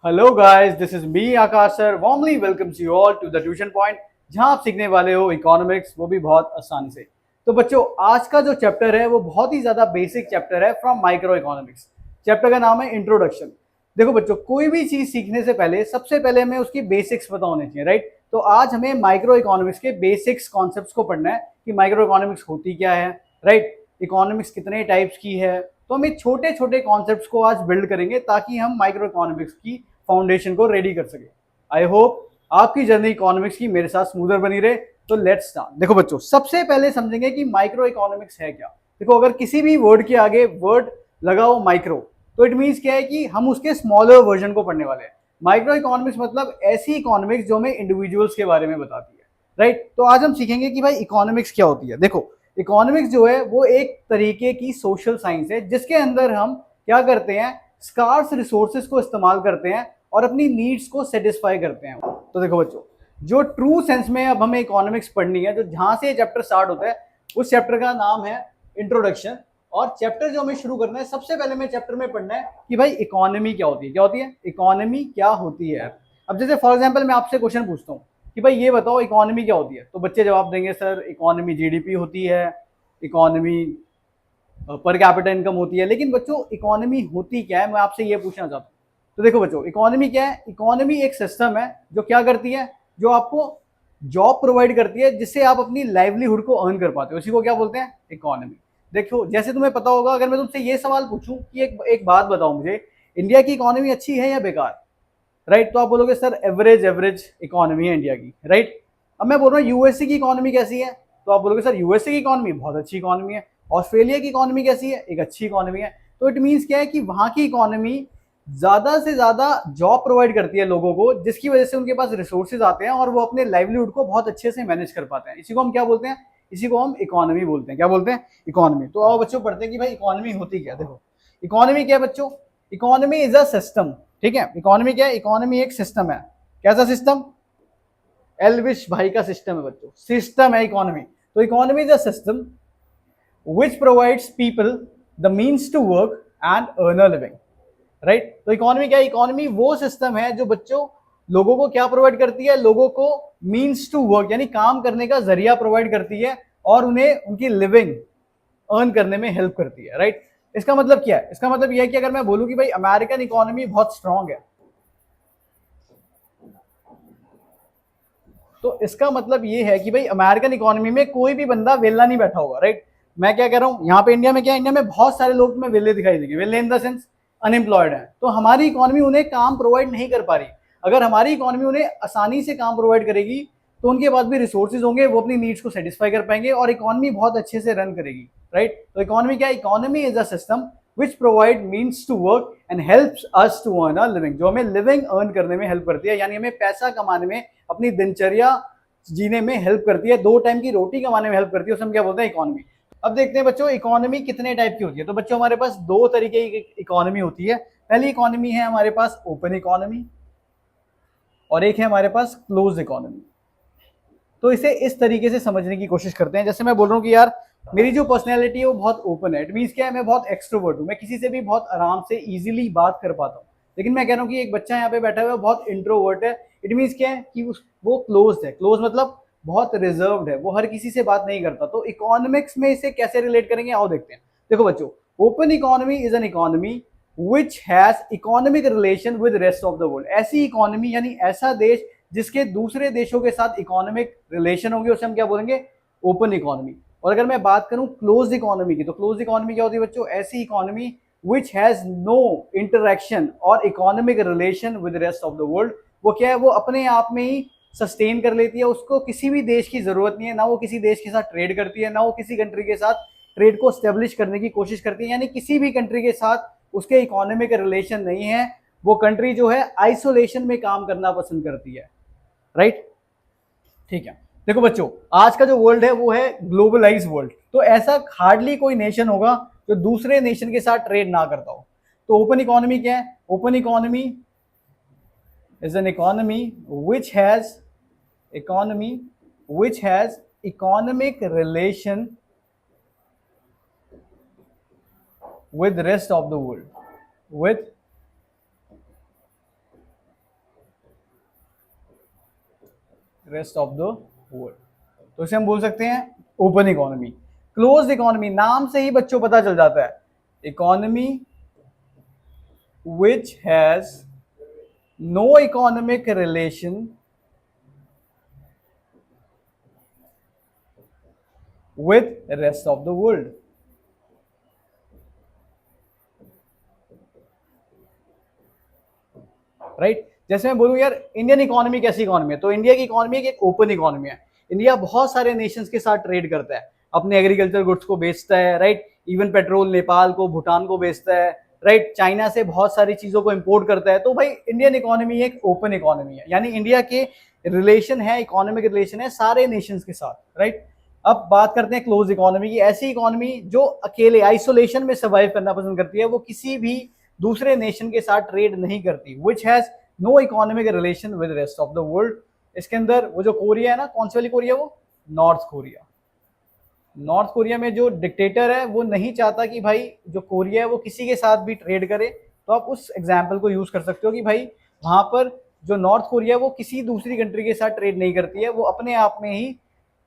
Hello guys, this is me Akash sir warmly welcomes you all to the Tuition Point, जहां आप सीखने वाले हो इकोनॉमिक्स, वो भी बहुत आसानी से। तो बच्चों, आज का जो चैप्टर है वो बहुत ही ज्यादा बेसिक चैप्टर है फ्रॉम माइक्रो इकोनॉमिक्स। चैप्टर का नाम है इंट्रोडक्शन। देखो बच्चों, कोई भी चीज सीखने से पहले सबसे पहले हमें उसकी बेसिक्स पता होने चाहिए, राइट। तो आज हमें माइक्रो इकोनॉमिक्स के बेसिक्स कॉन्सेप्ट्स को पढ़ना है कि माइक्रो इकोनॉमिक्स होती क्या है, राइट। इकोनॉमिक्स कितने टाइप्स की है, तो हम एक छोटे छोटे कॉन्सेप्ट्स को आज बिल्ड करेंगे ताकि हम माइक्रो इकोनॉमिक्स की फाउंडेशन को रेडी कर सके। आई होप आपकी जर्नी इकोनॉमिक्स की मेरे साथ स्मूदर बनी रहे। तो लेट्स स्टार्ट। देखो बच्चों, सबसे पहले समझेंगे कि माइक्रो इकोनॉमिक्स है क्या। देखो, अगर किसी भी वर्ड के आगे वर्ड लगा हो माइक्रो, तो इट मीन्स क्या है कि हम उसके स्मॉलर वर्जन को पढ़ने वाले हैं। माइक्रो इकोनॉमिक्स मतलब ऐसी इकोनॉमिक्स जो हमें इंडिविजुअल्स के बारे में बताती है, राइट। तो आज हम सीखेंगे कि भाई इकोनॉमिक्स क्या होती है। देखो, इकोनॉमिक्स जो है वो एक तरीके की सोशल साइंस है जिसके अंदर हम क्या करते हैं, स्कार्स रिसोर्सेज को इस्तेमाल करते हैं और अपनी नीड्स को सेटिस्फाई करते हैं। तो देखो बच्चों, जो ट्रू सेंस में अब हमें इकोनॉमिक्स पढ़नी है, जो जहां से ये चैप्टर स्टार्ट होता है, उस चैप्टर का नाम है इंट्रोडक्शन। और चैप्टर जो हमें शुरू करना है, सबसे पहले हमें चैप्टर में पढ़ना है कि भाई इकोनॉमी क्या होती है। क्या होती है इकोनॉमी, क्या होती है। अब जैसे फॉर एग्जाम्पल मैं आपसे क्वेश्चन पूछता हूँ कि भाई ये बताओ इकोनॉमी क्या होती है, तो बच्चे जवाब देंगे सर इकोनॉमी जीडीपी होती है, इकोनॉमी पर कैपिटा इनकम होती है। लेकिन बच्चों, इकोनॉमी होती क्या है, मैं आपसे ये पूछना चाहता हूँ। तो देखो बच्चों, इकोनॉमी क्या है। इकोनॉमी एक सिस्टम है जो क्या करती है, जो आपको जॉब प्रोवाइड करती है, जिससे आप अपनी लाइवलीहुड को अर्न कर पाते हो। इसी को क्या बोलते हैं, इकोनॉमी। देखो, जैसे तुम्हें पता होगा, अगर मैं तुमसे ये सवाल पूछूं कि एक बात बताओ मुझे, इंडिया की इकोनॉमी अच्छी है या बेकार, राइट। तो आप बोलोगे सर एवरेज एवरेज इकोनॉमी है इंडिया की, राइट। अब मैं बोल रहा हूँ यूएसए की इकोनॉमी कैसी है, तो आप बोलोगे सर यूएसए की इकोनॉमी बहुत अच्छी इकोनॉमी है। ऑस्ट्रेलिया की इकोनॉमी कैसी है, एक अच्छी इकोनॉमी है। तो इट मीन्स क्या है कि वहां की इकोनॉमी ज्यादा से ज्यादा जॉब प्रोवाइड करती है लोगों को, जिसकी वजह से उनके पास रिसोर्सेज आते हैं और वो अपने लाइवलीहुड को बहुत अच्छे से मैनेज कर पाते हैं। इसी को हम क्या बोलते हैं, इसी को हम इकोनॉमी बोलते हैं। क्या बोलते हैं, इकोनॉमी। तो आओ बच्चों पढ़ते हैं कि भाई इकोनॉमी होती क्या। देखो, इकोनॉमी क्या है बच्चों, इकोनॉमी इज अ सिस्टम। ठीक है, इकोनॉमी क्या है, इकोनॉमी एक सिस्टम है। कैसा सिस्टम, एलविश भाई का सिस्टम है बच्चों, सिस्टम है इकोनॉमी। तो economy is a system which provides people the means to work and earn a living, right. तो इकोनॉमी क्या है, इकोनॉमी वो सिस्टम है जो बच्चों लोगों को क्या प्रोवाइड करती है, लोगों को मीन्स टू वर्क यानी काम करने का जरिया प्रोवाइड करती है और उन्हें उनकी लिविंग अर्न करने में हेल्प करती है, राइट। इसका मतलब क्या है, इसका मतलब यह है कि अगर मैं बोलूं कि भाई अमेरिकन इकोनॉमी बहुत स्ट्रांग है, तो इसका मतलब ये है कि भाई अमेरिकन इकोनॉमी में कोई भी बंदा वेला नहीं बैठा होगा, राइट। मैं क्या कह रहा हूँ, यहाँ पे इंडिया में क्या है, इंडिया में बहुत सारे लोग तुम्हें वेले दिखाई देंगे, वेले इन द सेंस अनएम्प्लॉयड है। तो हमारी इकोनॉमी उन्हें काम प्रोवाइड नहीं कर पा रही। अगर हमारी इकोनॉमी उन्हें आसानी से काम प्रोवाइड करेगी, तो उनके पास भी रिसोर्सेज होंगे, वो अपनी नीड्स को सेटिस्फाई कर पाएंगे और इकोनॉमी बहुत अच्छे से रन करेगी, राइट। तो इकोनॉमी क्या है, economy is a system which provide means to work and helps us to earn a living, जो हमें लिविंग अर्न करने में हेल्प करती है, यानी हमें पैसा कमाने में, अपनी दिनचर्या जीने में हेल्प करती है, दो टाइम की रोटी कमाने में हेल्प करती है, उसे हम क्या बोलते हैं, इकोनॉमी। अब देखते हैं बच्चों इकोनॉमी कितने टाइप की होती है। तो बच्चों हमारे पास दो तरीके की इकोनॉमी होती है। पहली इकोनॉमी है हमारे पास ओपन इकोनॉमी और एक है हमारे पास क्लोज इकोनॉमी। तो इसे इस तरीके से समझने की कोशिश करते हैं। जैसे मैं बोल रहा हूँ कि यार मेरी जो पर्सनैलिटी है वो बहुत ओपन है, इट मीन्स क्या है, मैं बहुत एक्सट्रोवर्ट हूँ, मैं किसी से भी बहुत आराम से इजीली बात कर पाता हूँ। लेकिन मैं कह रहा हूँ कि एक बच्चा यहाँ पे बैठा हुआ है बहुत इंट्रोवर्ट है, इट मीन्स क्या है कि वो क्लोज है। क्लोज मतलब बहुत रिजर्व्ड है, वो हर किसी से बात नहीं करता। तो इकोनॉमिक्स में इसे कैसे रिलेट करेंगे, आओ देखते हैं। देखो बच्चों, open economy is an economy which has economic relation with rest of the world. ऐसी इकोनॉमी यानी ऐसा देश जिसके दूसरे देशों के साथ इकोनॉमिक रिलेशन होगी, उसे हम क्या बोलेंगे, ओपन इकोनॉमी। और अगर मैं बात करूं क्लोज इकोनॉमी की, तो क्लोज इकोनॉमी क्या होती है बच्चों, ऐसी economy which has no interaction और economic relation with rest of the world. वो क्या है, वो अपने आप में ही सस्टेन कर लेती है, उसको किसी भी देश की जरूरत नहीं है, ना वो किसी देश के साथ ट्रेड करती है, ना वो किसी कंट्री के साथ ट्रेड को स्टेब्लिश करने की कोशिश करती है, यानी किसी भी कंट्री के साथ उसके इकोनॉमिक रिलेशन नहीं है। वो कंट्री जो है आइसोलेशन में काम करना पसंद करती है, राइट। ठीक है, देखो बच्चों, आज का जो वर्ल्ड है वो है ग्लोबलाइज वर्ल्ड। तो ऐसा हार्डली कोई नेशन होगा जो दूसरे नेशन के साथ ट्रेड ना करता हो। तो ओपन इकोनॉमी क्या है, open economy is an economy which has economy which has economic relation with rest of the world, with rest of the world. तो इसे हम बोल सकते हैं ओपन इकोनॉमी। क्लोज इकोनॉमी, नाम से ही बच्चों पता चल जाता है, economy which has no economic relation with rest of the world. Right, जैसे मैं बोलूं यार इंडियन इकोनॉमी कैसी इकोनॉमी है, तो इंडिया की इकोनॉमी एक ओपन इकोनॉमी है। इंडिया बहुत सारे नेशंस के साथ ट्रेड करता है, अपने एग्रीकल्चर गुड्स को बेचता है, राइट, इवन पेट्रोल नेपाल को, भूटान को बेचता है, राइट, चाइना से बहुत सारी चीजों को इंपोर्ट करता है। तो भाई इंडियन इकोनॉमी एक ओपन इकोनॉमी है, यानी इंडिया के रिलेशन है, इकोनॉमिक रिलेशन है सारे नेशंस के साथ, राइट। अब बात करते हैं क्लोज इकोनॉमी की, ऐसी इकोनॉमी जो अकेले आइसोलेशन में सर्वाइव करना पसंद करती है, वो किसी भी दूसरे नेशन के साथ ट्रेड नहीं करती, which has no economic relation with rest of the world. इसके अंदर वो जो कोरिया है ना, कौन सी वाली कोरिया, वो नॉर्थ कोरिया। नॉर्थ कोरिया में जो डिक्टेटर है वो नहीं चाहता कि भाई जो कोरिया है वो किसी के साथ भी ट्रेड करे। तो आप उस एग्जाम्पल को यूज कर सकते हो कि भाई वहां पर जो नॉर्थ कोरिया है वो किसी दूसरी कंट्री के साथ ट्रेड नहीं करती है, वो अपने आप में ही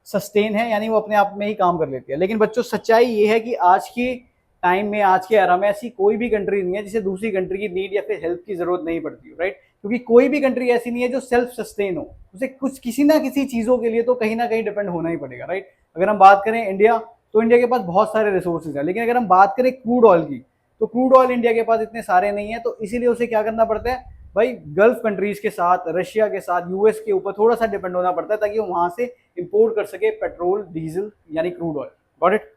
सस्टेन है, यानी वो अपने आप में ही काम कर लेती है। लेकिन बच्चों सच्चाई ये है कि आज की टाइम में, आज के एरा में ऐसी कोई भी कंट्री नहीं है जिसे दूसरी कंट्री की नीड या फिर हेल्प की जरूरत नहीं पड़ती, राइट। क्योंकि कोई भी कंट्री ऐसी नहीं है जो सेल्फ सस्टेन हो, उसे कुछ किसी ना किसी चीजों के लिए तो कहीं ना कहीं डिपेंड होना ही पड़ेगा, राइट। अगर हम बात करें इंडिया, तो इंडिया के पास बहुत सारे रिसोर्सेज हैं, लेकिन अगर हम बात करें क्रूड ऑयल की, तो क्रूड ऑयल इंडिया के पास इतने सारे नहीं है, तो इसीलिए उसे क्या करना पड़ता है भाई, गल्फ कंट्रीज के साथ, रशिया के साथ, यूएस के ऊपर थोड़ा सा डिपेंड होना पड़ता है, ताकि वो वहां से इंपोर्ट कर सके पेट्रोल, डीजल, यानी crude oil. Got it?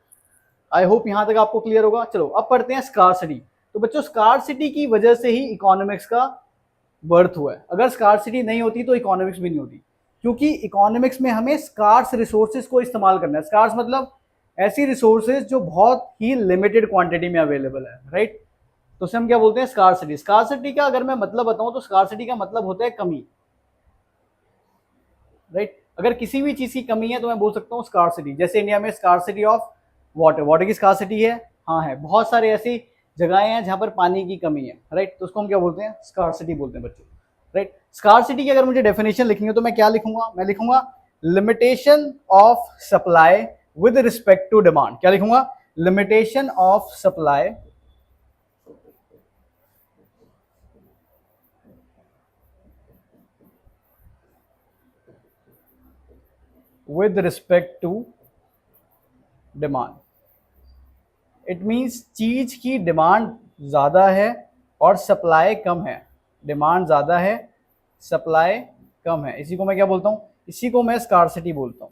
I hope यहां तक आपको क्लियर होगा। चलो अब पढ़ते हैं स्कार्सिटी। तो बच्चों स्कार्सिटी की वजह से ही इकोनॉमिक्स का बर्थ हुआ है। अगर स्कार्सिटी नहीं होती तो इकोनॉमिक्स भी नहीं होती, क्योंकि इकोनॉमिक्स में हमें स्कार्स रिसोर्सेज को इस्तेमाल करना है। स्कार्स मतलब ऐसी रिसोर्सेज जो बहुत ही लिमिटेड क्वांटिटी में अवेलेबल है, राइट। तो उसे हम क्या बोलते हैं, स्कार्सिटी। स्कार्सिटी का अगर मैं मतलब बताऊं तो स्कार्सिटी का मतलब होता है कमी, राइट। अगर किसी भी चीज की कमी है तो मैं बोल सकता हूँ स्कार्सिटी। जैसे इंडिया में स्कार्सिटी ऑफ वाटर, वाटर की स्कार्सिटी है, हाँ है, बहुत सारे ऐसी जगहें हैं जहां पर पानी की कमी है, राइट। तो उसको हम क्या बोलते हैं, स्कार्सिटी बोलते हैं बच्चों, राइट। स्कार्सिटी की अगर मुझे डेफिनेशन लिखनी हो तो मैं क्या लिखूंगा, मैं लिखूंगा limitation of supply with respect to demand. क्या लिखूंगा, limitation of supply with respect to demand. It means चीज की डिमांड ज्यादा है और सप्लाई कम है, डिमांड ज्यादा है, सप्लाई कम है, इसी को मैं क्या बोलता हूं, इसी को मैं स्कार्सिटी बोलता हूं।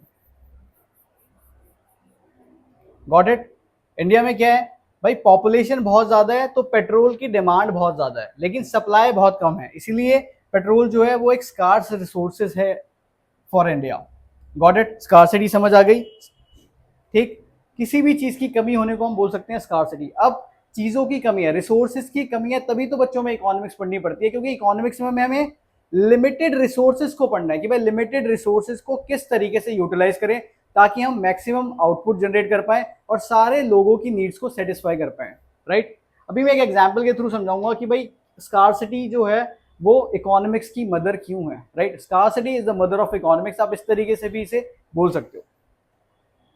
Got it? इंडिया में क्या है भाई, पॉपुलेशन बहुत ज्यादा है तो पेट्रोल की डिमांड बहुत ज्यादा है, लेकिन सप्लाई बहुत कम है, इसीलिए पेट्रोल जो है वो एक स्कार्स रिसोर्सेज है for India. Got it? Scarcity समझ आ गई? ठीक, किसी भी चीज की कमी होने को हम बोल सकते हैं स्कार्सिटी। अब चीजों की कमी है, रिसोर्सेज की कमी है, तभी तो बच्चों में इकोनॉमिक्स पढ़नी पड़ती है, क्योंकि इकोनॉमिक्स में हमें लिमिटेड रिसोर्सेज को पढ़ना है कि भाई लिमिटेड रिसोर्सेज को किस तरीके से यूटिलाइज करें ताकि हम मैक्सिमम आउटपुट जनरेट कर पाए और सारे लोगों की नीड्स को सेटिस्फाई कर पाए, राइट। अभी मैं एक एग्जाम्पल के थ्रू समझाऊंगा कि भाई स्कार्सिटी जो है वो इकोनॉमिक्स की मदर क्यों है, right. Scarcity is the mother of economics, आप इस तरीके से भी इसे बोल सकते हो।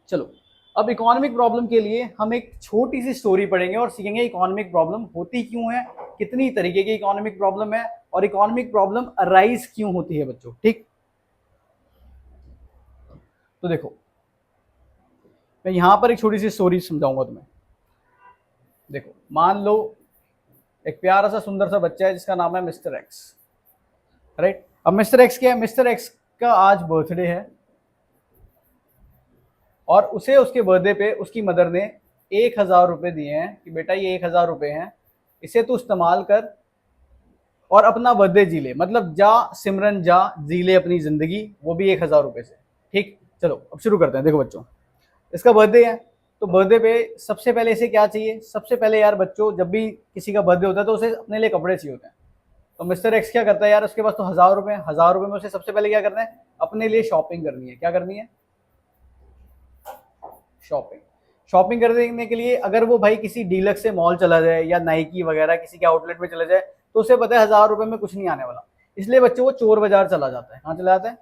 चलो अब इकोनॉमिक प्रॉब्लम के लिए हम एक छोटी सी स्टोरी पढ़ेंगे और सीखेंगे इकोनॉमिक प्रॉब्लम होती क्यों है, कितनी तरीके की इकोनॉमिक प्रॉब्लम है और इकोनॉमिक प्रॉब्लम अराइज क्यों होती है बच्चों, ठीक। तो देखो मैं यहां पर एक छोटी सी स्टोरी समझाऊंगा तुम्हें। देखो मान लो एक प्यारा सा सुंदर सा बच्चा है जिसका नाम है मिस्टर एक्स, राइट। अब मिस्टर एक्स क्या है, मिस्टर एक्स का आज बर्थडे है और उसे उसके बर्थडे पे उसकी मदर ने 1,000 रुपये दिए हैं कि बेटा ये 1,000 रुपये हैं, इसे तू इस्तेमाल कर और अपना बर्थडे जी ले, मतलब जा सिमरन जा जी ले अपनी जिंदगी, वो भी 1,000 रुपये से, ठीक। चलो अब शुरू करते हैं। देखो बच्चों इसका बर्थडे है, तो बर्थडे पे सबसे पहले इसे क्या चाहिए, सबसे पहले यार बच्चों जब भी किसी का बर्थडे होता है तो उसे अपने लिए कपड़े चाहिए होते हैं। तो मिस्टर एक्स क्या करता है यार, उसके पास तो 1,000 रुपये, 1,000 रुपये में उसे सबसे पहले क्या करना है, अपने लिए शॉपिंग करनी है। क्या करनी है, शॉपिंग। शॉपिंग करने के लिए अगर वो भाई किसी डीलक्स से मॉल चला जाए या नाइकी वगैरह किसी के आउटलेट में चला जाए तो उसे पता है 1,000 रुपये में कुछ नहीं आने वाला, इसलिए बच्चों वो चोर बाजार चला जाता है। कहाँ चला जाता है,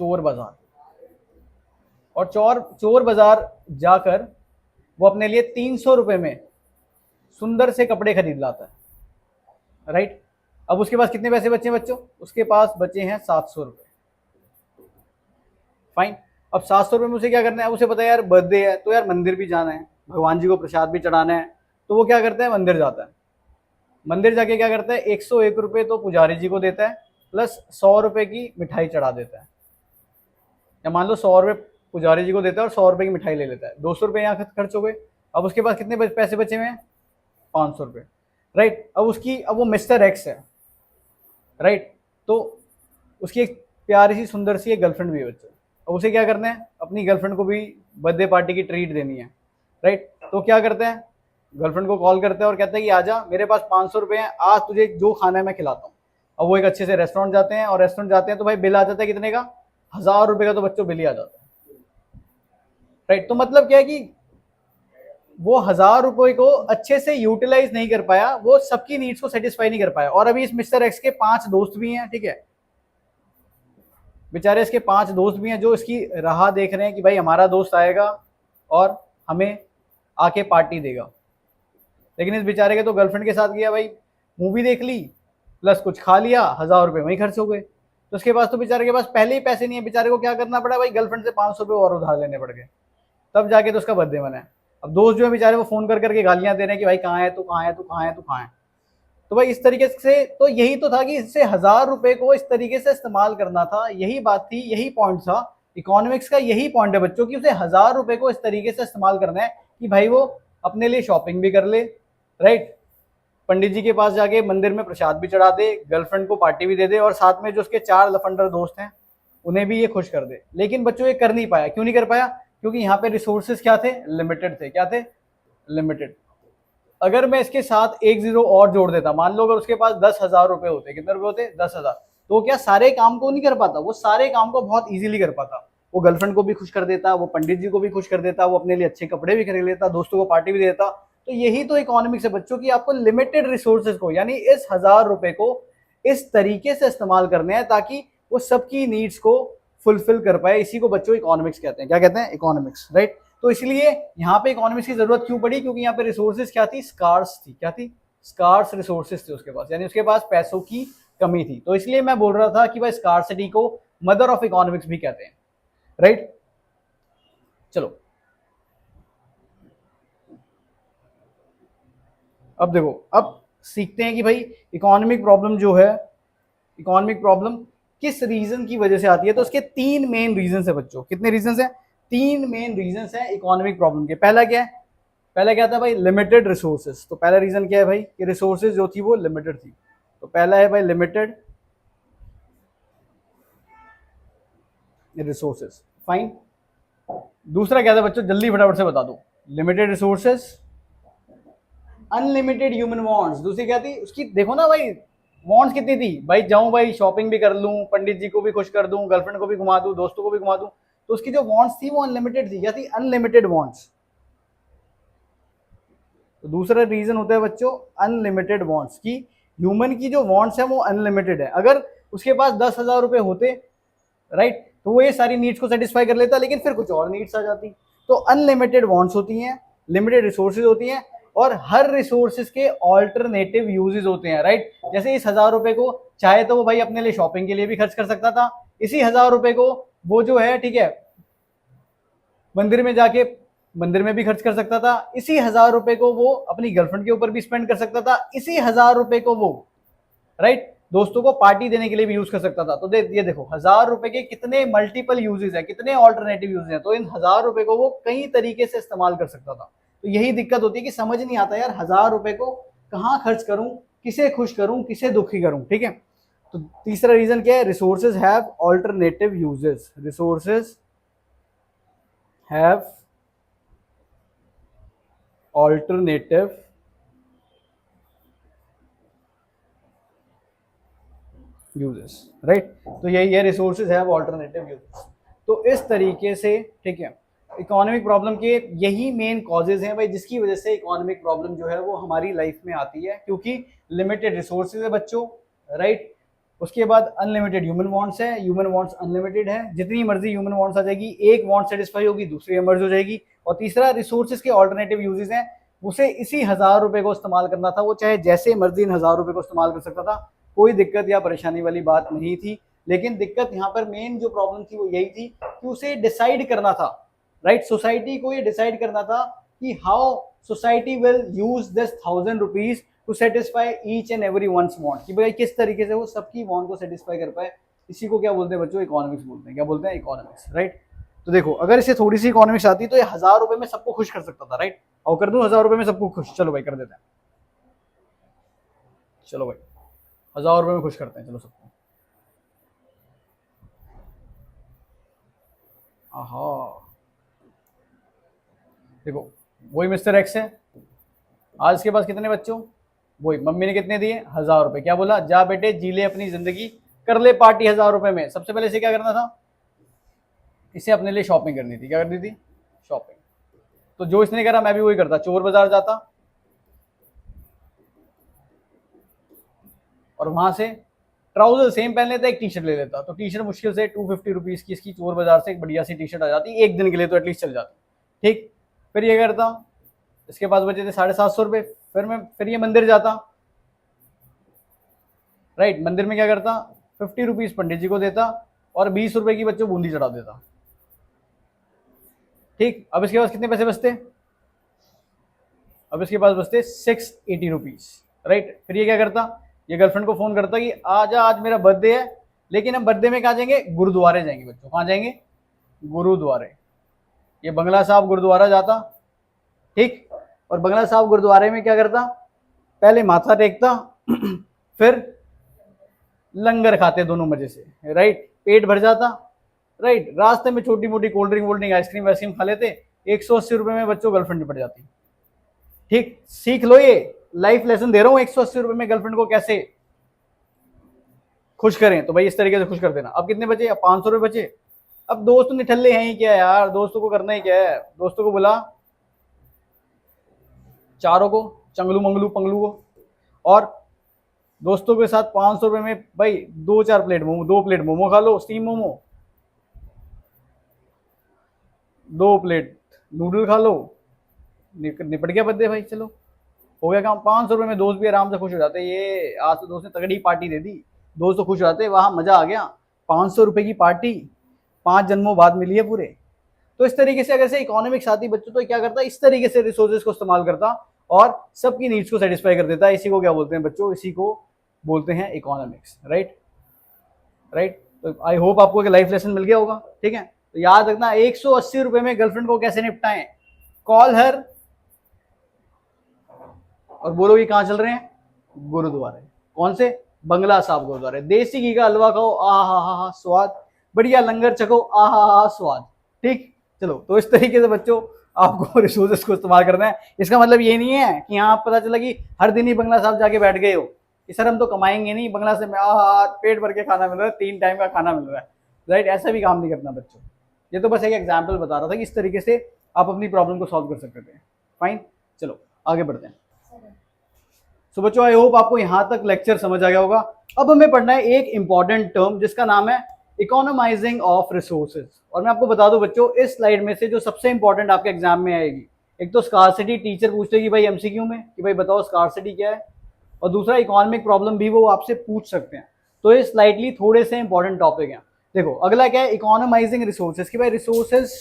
चोर बाजार। और चोर चोर बाजार जाकर वो अपने लिए 300 रुपए में सुंदर से कपड़े खरीद लाता है, राइट। अब उसके पास कितने पैसे बचे हैं बच्चों? उसके पास बचे हैं 700 रुपए। फाइन। अब 700 रुपए में उसे क्या करना है? उसे पता है यार बर्थडे है तो यार मंदिर भी जाना है, भगवान जी को प्रसाद भी चढ़ाना है, तो वो क्या करता है? मंदिर जाता है। मंदिर जाके क्या करता है? 101 रुपए तो पुजारी जी को देता है, प्लस 100 रुपए की मिठाई चढ़ा देता है। या मान लो 100 रुपए पुजारी जी को देता है और 100 रुपए की मिठाई ले लेता है, 200 रुपए यहाँ खर्च हो गए। अब उसके पास कितने पैसे बचे हुए हैं? 500 रुपए, राइट। अब वो मिस्टर एक्स है, राइट। तो उसकी एक प्यारी सी सुंदर सी एक गर्लफ्रेंड भी है बच्चों। अब उसे क्या करना है? अपनी गर्लफ्रेंड को भी बर्थडे पार्टी की ट्रीट देनी है, राइट। तो क्या करते हैं? गर्लफ्रेंड को कॉल करते हैं और कहते हैं कि आजा, मेरे पास 500 रुपए हैं, आज तुझे जो खाना है मैं खिलाता हूँ। अब वो एक अच्छे से रेस्टोरेंट जाते हैं, और रेस्टोरेंट जाते हैं तो भाई बिल आ जाता है कितने का? 1000 रुपए का तो बच्चों बिल ही आ जाता है, राइट। तो मतलब क्या है कि वो 1000 रुपए को अच्छे से यूटिलाइज नहीं कर पाया, वो सबकी नीड्स को सेटिस्फाई नहीं कर पाया। और अभी इस मिस्टर एक्स के 5 दोस्त भी हैं, ठीक है। बेचारे इसके 5 दोस्त भी हैं जो इसकी राह देख रहे हैं कि भाई हमारा दोस्त आएगा और हमें आके पार्टी देगा। लेकिन इस बेचारे के तो गर्लफ्रेंड के साथ गया भाई, मूवी देख ली प्लस कुछ खा लिया, 1000 रुपए वहीं खर्च हो गए। तो उसके पास तो बेचारे के पास पहले ही पैसे नहीं है, बेचारे को क्या करना पड़ा भाई? गर्लफ्रेंड से 500 रुपए और उधार लेने पड़ गए, तब जाके तो उसका बर्थडे मना है। अब दोस्त जो है बेचारे वो फोन कर करके गालियां दे रहे हैं कि भाई कहाँ है तू, कहाँ है तू, कहाँ है तू, कहाँ है। तो भाई इस तरीके से तो यही तो था कि इससे 1000 रुपए को इस तरीके से इस्तेमाल करना था, यही बात थी, यही पॉइंट था इकोनॉमिक्स का, यही पॉइंट है बच्चों की उसे 1000 रुपए को इस तरीके से इस्तेमाल करना है कि भाई वो अपने लिए शॉपिंग भी कर ले, राइट, पंडित जी के पास जाके मंदिर में प्रसाद भी चढ़ा दे, गर्लफ्रेंड को पार्टी भी दे दे, और साथ में जो उसके 4 लफंडर दोस्त हैं उन्हें भी ये खुश कर दे। लेकिन बच्चों ये कर नहीं पाया। क्यों नहीं कर पाया? क्योंकि यहाँ पे रिसोर्सेज क्या थे? लिमिटेड थे। क्या थे? लिमिटेड। अगर मैं इसके साथ एक जीरो और जोड़ देता, मान लो अगर उसके पास 10,000 रुपए होते, कितने रुपए होते? 10,000। तो क्या सारे काम को नहीं कर पाता? वो सारे काम को बहुत इजीली कर पाता। वो गर्लफ्रेंड को भी खुश कर देता, वो पंडित जी को भी खुश कर देता, वो अपने लिए अच्छे कपड़े भी खरीद लेता, दोस्तों को पार्टी भी देता। तो यही तो इकोनॉमिक्स है बच्चों की, आपको लिमिटेड रिसोर्सेज को, यानी इस 1000 रुपए को इस तरीके से इस्तेमाल करने हैं ताकि वो सबकी नीड्स को फुलफिल कर पाए। इसी को बच्चों इकोनॉमिक्स कहते हैं। क्या कहते हैं? Economics, right. तो इसलिए यहाँ पे इकोनॉमिक्स की जरूरत क्यों पड़ी? क्योंकि यहाँ पे रिसोर्सेज क्या थी? स्कार्स थी। क्या थी? स्कार्स रिसोर्सेज थे उसके पास, यानी उसके पास पैसों की कमी थी। तो इसलिए मैं बोल रहा था कि भाई स्कार्सिटी को मदर ऑफ इकोनॉमिक्स भी कहते हैं, राइट। चलो अब देखो, अब सीखते हैं कि भाई इकोनॉमिक प्रॉब्लम जो है, इकोनॉमिक प्रॉब्लम किस रीजन की वजह से आती है। तो उसके 3 मेन रीजन है बच्चों। कितने रीजन है? 3 मेन रीजन है इकोनॉमिक प्रॉब्लम के। पहला क्या है? पहला क्या था भाई? Limited resources. तो पहला रीजन क्या है भाई? कि रिसोर्सेज जो थी वो लिमिटेड थी। तो पहला है भाई लिमिटेड रिसोर्सेज। फाइन। दूसरा क्या था बच्चों? जल्दी फटाफट से बता दो। Limited resources, unlimited human wants. दूसरी क्या थी उसकी? देखो ना भाई, वांट्स कितनी थी भाई? जाऊं भाई शॉपिंग भी कर लूं, पंडित जी को भी खुश कर दूं, गर्लफ्रेंड को भी घुमा दूं, दोस्तों को भी घुमा दूं। तो उसकी जो वांट्स थी वो अनलिमिटेड थी। क्या थी? Unlimited wants. तो दूसरा रीजन होता है बच्चों अनलिमिटेड वांट्स, की ह्यूमन की जो वांट्स है वो अनलिमिटेड है। अगर उसके पास 10,000 रुपए होते, राइट, तो वो ये सारी नीड्स को सेटिस्फाई कर लेता, लेकिन फिर कुछ और नीड्स आ जाती। तो अनलिमिटेड वांट्स होती हैं, लिमिटेड रिसोर्सेज होती हैं, और हर रिसोर्सेज के ऑल्टरनेटिव यूजेस होते हैं, राइट। जैसे इस 1000 रुपए को चाहे तो वो भाई अपने लिए शॉपिंग के लिए भी खर्च कर सकता था, इसी 1000 रुपए को वो जो है, ठीक है, मंदिर में जाके मंदिर में भी खर्च कर सकता था, इसी 1000 रुपए को वो अपनी गर्लफ्रेंड के ऊपर भी स्पेंड कर सकता था, इसी 1000 रुपए को वो, राइट, दोस्तों को पार्टी देने के लिए भी यूज कर सकता था। तो ये देखो 1000 रुपए के कितने मल्टीपल यूजेस है, कितने ऑल्टरनेटिव यूजेस हैं। तो इन 1000 रुपए को वो कई तरीके से इस्तेमाल कर सकता था। तो यही दिक्कत होती है कि समझ नहीं आता यार 1000 रुपए को कहाँ खर्च करूं, किसे खुश करूं, किसे दुखी करूं, ठीक है। तो तीसरा रीजन क्या है? Resources have alternative uses. Resources have alternative uses, right. तो यही है, रिसोर्सेज हैव ऑल्टरनेटिव यूजेस। तो इस तरीके से, ठीक है, इकोनॉमिक प्रॉब्लम के यही मेन कॉजेज हैं भाई, जिसकी वजह से इकोनॉमिक प्रॉब्लम जो है वो हमारी लाइफ में आती है, क्योंकि लिमिटेड रिसोर्सेज है बच्चों, राइट, उसके बाद अनलिमिटेड ह्यूमन वांट्स है, ह्यूमन वांट्स अनलिमिटेड है, जितनी मर्जी ह्यूमन वांट्स आ जाएगी, एक वांट सेटिस्फाई होगी दूसरी एमर्ज हो जाएगी। और तीसरा रिसोर्सेज के ऑल्टरनेटिव यूजेस हैं, उसे इसी 1000 रुपए को इस्तेमाल करना था, वो चाहे जैसे मर्जी इन 1000 रुपए को इस्तेमाल कर सकता था, कोई दिक्कत या परेशानी वाली बात नहीं थी। लेकिन दिक्कत यहाँ पर मेन जो प्रॉब्लम थी वो यही थी कि उसे डिसाइड करना था, राइट, सोसाइटी को ये डिसाइड करना था कि how society will use this 1000 rupees to satisfy each and every one's want, कि भाई किस तरीके से वो सबकी वांट को सेटिस्फाई कर पाए। इसी को क्या बोलते हैं बच्चों, इकोनॉमिक्स बोलते हैं। क्या बोलते हैं, इकोनॉमिक्स, राइट। तो देखो अगर इसे थोड़ी सी इकोनॉमिक्स आती तो ये 1000 रुपए में सबको खुश कर सकता था, राइट। और कर दूं 1000 रुपए में सबको खुश, चलो भाई कर देते हैं, चलो भाई 1000 रुपए में खुश करते हैं, चलो सबको। आहा, देखो वही मिस्टर एक्स है, आज इसके पास कितने बच्चों, वही मम्मी ने कितने दिए, 1000 रुपए। क्या बोला, जा बेटे जी ले अपनी जिंदगी, कर ले पार्टी 1000 रुपए में। सबसे पहले इसे क्या करना था, इसे अपने लिए शॉपिंग करनी थी। क्या करनी थी, शॉपिंग। तो जो इसने करा मैं भी वही करता, चोर बाजार जाता और वहां से ट्राउजर सेम पहन लेता, एक टी शर्ट ले लेता। तो टी शर्ट मुश्किल से 250 रुपीज की इसकी चोर बाजार से एक बढ़िया सी टी शर्ट आ जाती, एक दिन के लिए तो एटलीस्ट चल जाती, ठीक। फिर ये करता, इसके पास बचे थे 750 रुपए, फिर ये मंदिर जाता, राइट। मंदिर में क्या करता, 50 रुपीज पंडित जी को देता और 20 रुपए की बच्चों बूंदी चढ़ा देता, ठीक। अब इसके पास कितने पैसे बचते, अब इसके पास बचते 680 रुपीज, राइट। फिर ये क्या करता, ये गर्लफ्रेंड को फोन करता कि आजा आज मेरा बर्थडे है, लेकिन हम बर्थडे में कहाँ जाएंगे, गुरुद्वारे जाएंगे बच्चों। कहाँ जाएंगे, गुरुद्वारे। ये बंगला साहब गुरुद्वारा जाता, ठीक। और बंगला साहब गुरुद्वारे में क्या करता, पहले माथा टेकता फिर लंगर खाते दोनों मजे से, राइट। पेट भर जाता, राइट। रास्ते में छोटी मोटी कोल्ड ड्रिंक वोल्ड ड्रिंक आइसक्रीम वाइसक्रीम खा लेते, 180 रुपए में बच्चों गर्लफ्रेंड निपट जाती, ठीक। सीख लो, ये लाइफ लेसन दे रहा हूं, 180 रुपए में गर्लफ्रेंड को कैसे खुश करें। तो भाई इस तरीके से खुश कर देना। अब कितने बचे, अब 500 रुपए बचे। अब दोस्त निठल्ले हैं ही क्या यार, दोस्तों को करना ही क्या है, दोस्तों को बुला, चारों को, चंगलू मंगलू पंगलू को, और दोस्तों के साथ 500 रुपए में भाई 2 प्लेट मोमो खा लो, स्टीम मोमो, 2 प्लेट नूडल खा लो, निपट गया बर्थडे भाई, चलो हो गया काम। 500 रुपए में दोस्त भी आराम से खुश हो जाते, ये आज तो दोस्त ने तगड़ी पार्टी दे दी, दोस्त तो खुश हो जाते, वहां मजा आ गया, 500 रुपए की पार्टी 5 जन्मों बाद मिली है पूरे। तो इस तरीके से अगर से इकोनॉमिक्स आती बच्चों तो क्या करता, इस तरीके से रिसोर्सेज को इस्तेमाल करता और सबकी नीड्स को सेटिस्फाई कर देता। इसी को क्या बोलते हैं बच्चों, इसी को बोलते हैं इकोनॉमिक्स, राइट, राइट। तो आई होप आपको एक लाइफ लेसन मिल गया होगा, ठीक है। तो याद रखना, 180 रुपए में गर्लफ्रेंड को कैसे निपटाएं, कॉल हर और बोलो ये कहाँ चल रहे हैं, गुरुद्वारे। कौन से, बंगला साहब गुरुद्वारे। देसी घी का हलवा खाओ, आ हा स्वाद, बढ़िया लंगर चखो, आ हा स्वाद, ठीक। चलो तो इस तरीके से बच्चों आपको रिसोर्सेस को इस्तेमाल करना है। इसका मतलब ये नहीं है कि यहाँ पता चला कि हर दिन ही बंगला साहब जाके बैठ गए हो कि सर हम तो कमाएंगे नहीं, बंगला से पेट भर के खाना मिल रहा है, 3 टाइम का खाना मिल रहा है, राइट। ऐसा भी काम नहीं करना बच्चों। ये तो बस एक एग्जाम्पल बता रहा था कि इस तरीके से आप अपनी प्रॉब्लम को सॉल्व कर सकते थे। फाइन, चलो आगे बढ़ते हैं। सो बच्चों आई होप आपको यहाँ तक लेक्चर समझ आ गया होगा। अब हमें पढ़ना है एक इंपॉर्टेंट टर्म जिसका नाम है इकोनोमाइजिंग ऑफ रिसोर्सेज। और मैं आपको बता दूं बच्चों, इस स्लाइड में से जो सबसे इंपॉर्टेंट आपके एग्जाम में आएगी, एक तो स्कार्सिटी, टीचर पूछते कि भाई एमसीक्यू में कि भाई बताओ स्कार्सिटी क्या है, और दूसरा इकोनॉमिक प्रॉब्लम भी वो आपसे पूछ सकते हैं। तो ये स्लाइटली थोड़े से इंपॉर्टेंट टॉपिक हैं। देखो अगला क्या है, इकोनोमाइजिंग रिसोर्सेज, कि भाई रिसोर्सेज,